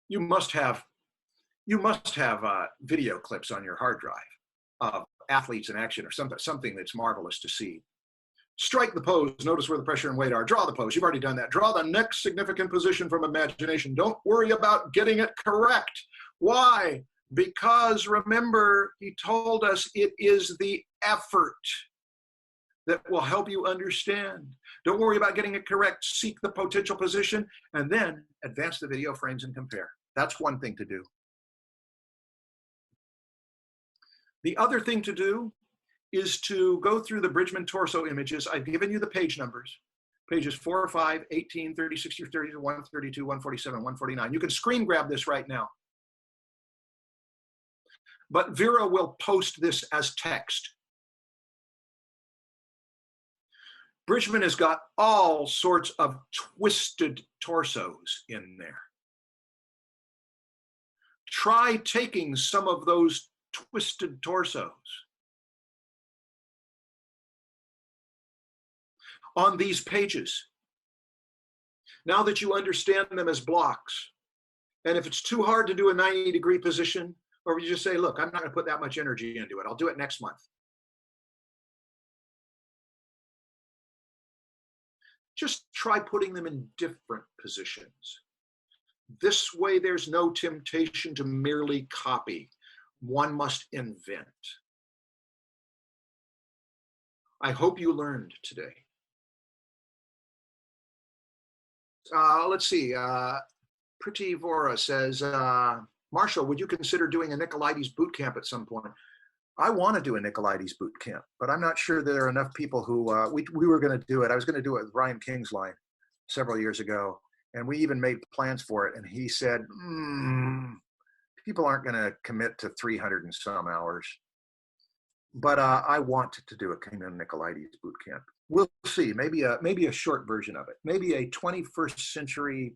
You must have video clips on your hard drive of athletes in action or something that's marvelous to see. Strike the pose. Notice where the pressure and weight are. Draw the pose. You've already done that. Draw the next significant position from imagination. Don't worry about getting it correct. Why? Because remember, he told us it is the effort that will help you understand. Don't worry about getting it correct. Seek the potential position and then advance the video frames and compare. That's one thing to do. The other thing to do is to go through the Bridgman torso images. I've given you the page numbers. Pages 4, 5, 18, 30, 60, 30, 132, 147, 149. You can screen grab this right now. But Vera will post this as text. Bridgman has got all sorts of twisted torsos in there. Try taking some of those twisted torsos on these pages. Now that you understand them as blocks, and if it's too hard to do a 90-degree position, or you just say, look, I'm not going to put that much energy into it. I'll do it next month. Just try putting them in different positions. This way, there's no temptation to merely copy. One must invent. I hope you learned today. Let's see. Pretty Vora says, Marshall, would you consider doing a Nicolaides boot camp at some point? I want to do a Nicolaides boot camp, but I'm not sure there are enough people who, we were going to do it. I was going to do it with Ryan Kingsline several years ago, and we even made plans for it. And he said, people aren't going to commit to 300 and some hours. But I want to do a Kingdom Nicolaides boot camp. We'll see. Maybe a short version of it. Maybe a 21st century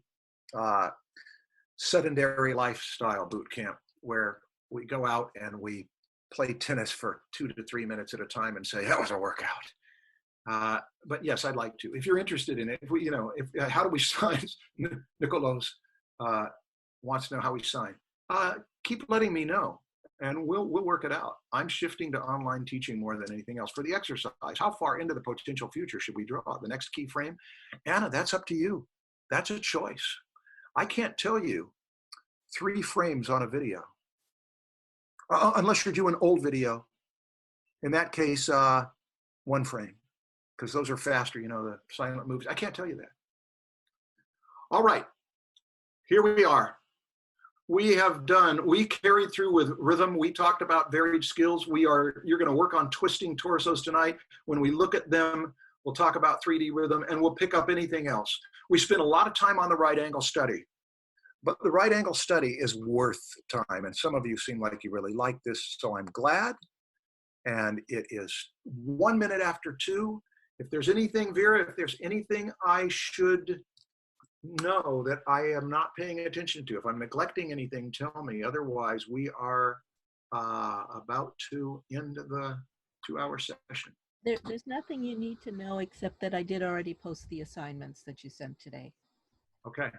sedentary lifestyle boot camp where we go out and we play tennis for 2 to 3 minutes at a time and say that was a workout. But yes, I'd like to. If you're interested in it, if we, how do we sign? Nicolos wants to know how we sign. Keep letting me know. And we'll work it out. I'm shifting to online teaching more than anything else. For the exercise, how far into the potential future should we draw? The next key frame? Anna, that's up to you. That's a choice. I can't tell you 3 frames on a video. Unless you're doing old video. In that case, 1 frame. Because those are faster, the silent movies. I can't tell you that. All right. Here we are. We carried through with rhythm. We talked about varied skills. You're going to work on twisting torsos tonight. When we look at them, we'll talk about 3D rhythm and we'll pick up anything else. We spent a lot of time on the right angle study, but the right angle study is worth time. And some of you seem like you really like this, so I'm glad. And it is 1 minute after 2. If there's anything, Vera, if there's anything I should know that I am not paying attention to. If I'm neglecting anything, tell me. Otherwise, we are about to end the 2-hour session. There's nothing you need to know except that I did already post the assignments that you sent today. Okay.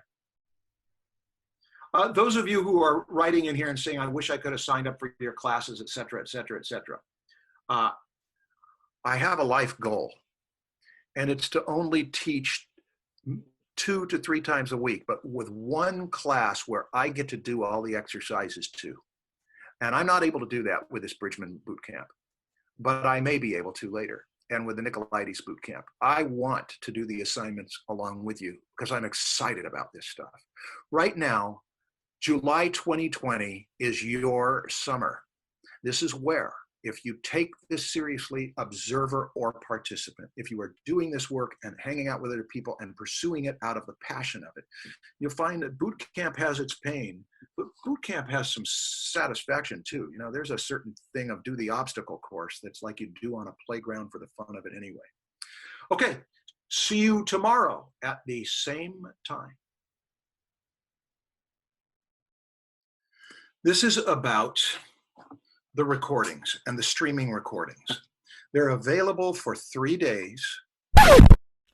Those of you who are writing in here and saying, I wish I could have signed up for your classes, et cetera, et cetera, et cetera. I have a life goal, and it's to only teach 2 to 3 times a week, but with 1 class where I get to do all the exercises too. And I'm not able to do that with this Bridgman boot camp, but I may be able to later. And with the Nicolaides boot camp, I want to do the assignments along with you because I'm excited about this stuff. Right now, July 2020 is your summer. This is where, if you take this seriously, observer or participant, if you are doing this work and hanging out with other people and pursuing it out of the passion of it, you'll find that boot camp has its pain, but boot camp has some satisfaction too. There's a certain thing of do the obstacle course that's like you do on a playground for the fun of it anyway. Okay, see you tomorrow at the same time. This is about the recordings and the streaming recordings. They're available for 3 days.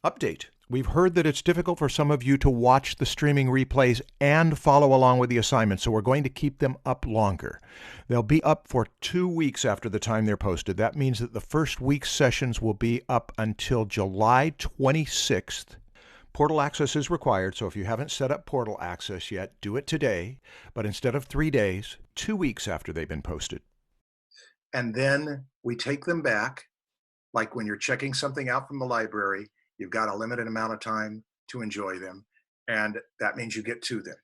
Update. We've heard that it's difficult for some of you to watch the streaming replays and follow along with the assignments, so we're going to keep them up longer. They'll be up for 2 weeks after the time they're posted. That means that the first week's sessions will be up until July 26th. Portal access is required, so if you haven't set up portal access yet, do it today. But instead of 3 days, 2 weeks after they've been posted. And then we take them back, like when you're checking something out from the library, you've got a limited amount of time to enjoy them, and that means you get to them.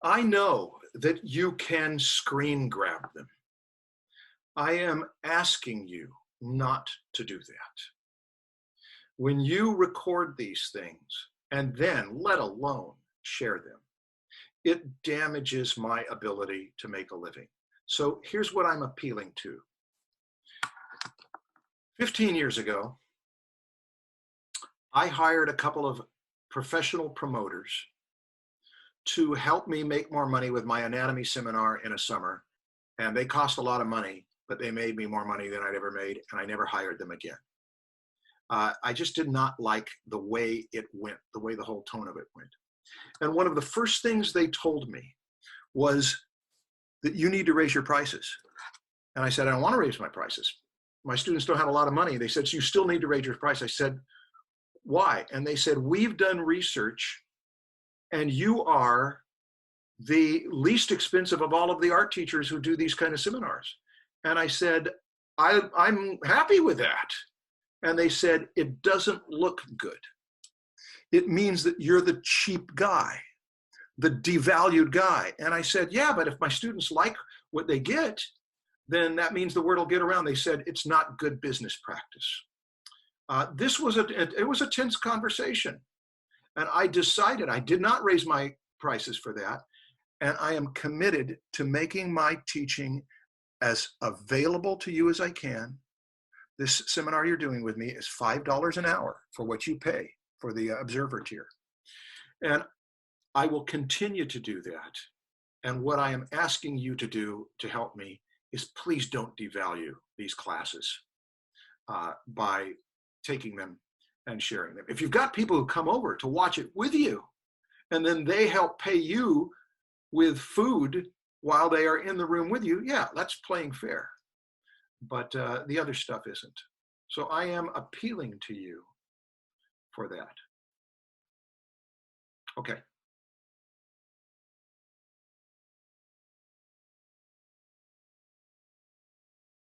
I know that you can screen grab them. I am asking you not to do that. When you record these things, and then let alone share them, it damages my ability to make a living. So here's what I'm appealing to. 15 years ago, I hired a couple of professional promoters to help me make more money with my anatomy seminar in a summer. And they cost a lot of money, but they made me more money than I'd ever made, and I never hired them again. I just did not like the way it went, the way the whole tone of it went. And one of the first things they told me was that you need to raise your prices. And I said, I don't want to raise my prices. My students don't have a lot of money. They said, so you still need to raise your price. I said, why? And they said, we've done research and you are the least expensive of all of the art teachers who do these kind of seminars. And I said, I'm happy with that. And they said, it doesn't look good. It means that you're the cheap guy, the devalued guy. And I said, yeah, but if my students like what they get, then that means the word will get around. They said it's not good business practice. This was a tense conversation, and I decided I did not raise my prices for that, and I am committed to making my teaching as available to you as I can. This seminar you're doing with me is $5 an hour for what you pay for the observer tier, and I will continue to do that. And what I am asking you to do to help me is please don't devalue these classes by taking them and sharing them. If you've got people who come over to watch it with you, and then they help pay you with food while they are in the room with you, yeah, that's playing fair. But the other stuff isn't. So I am appealing to you for that. Okay.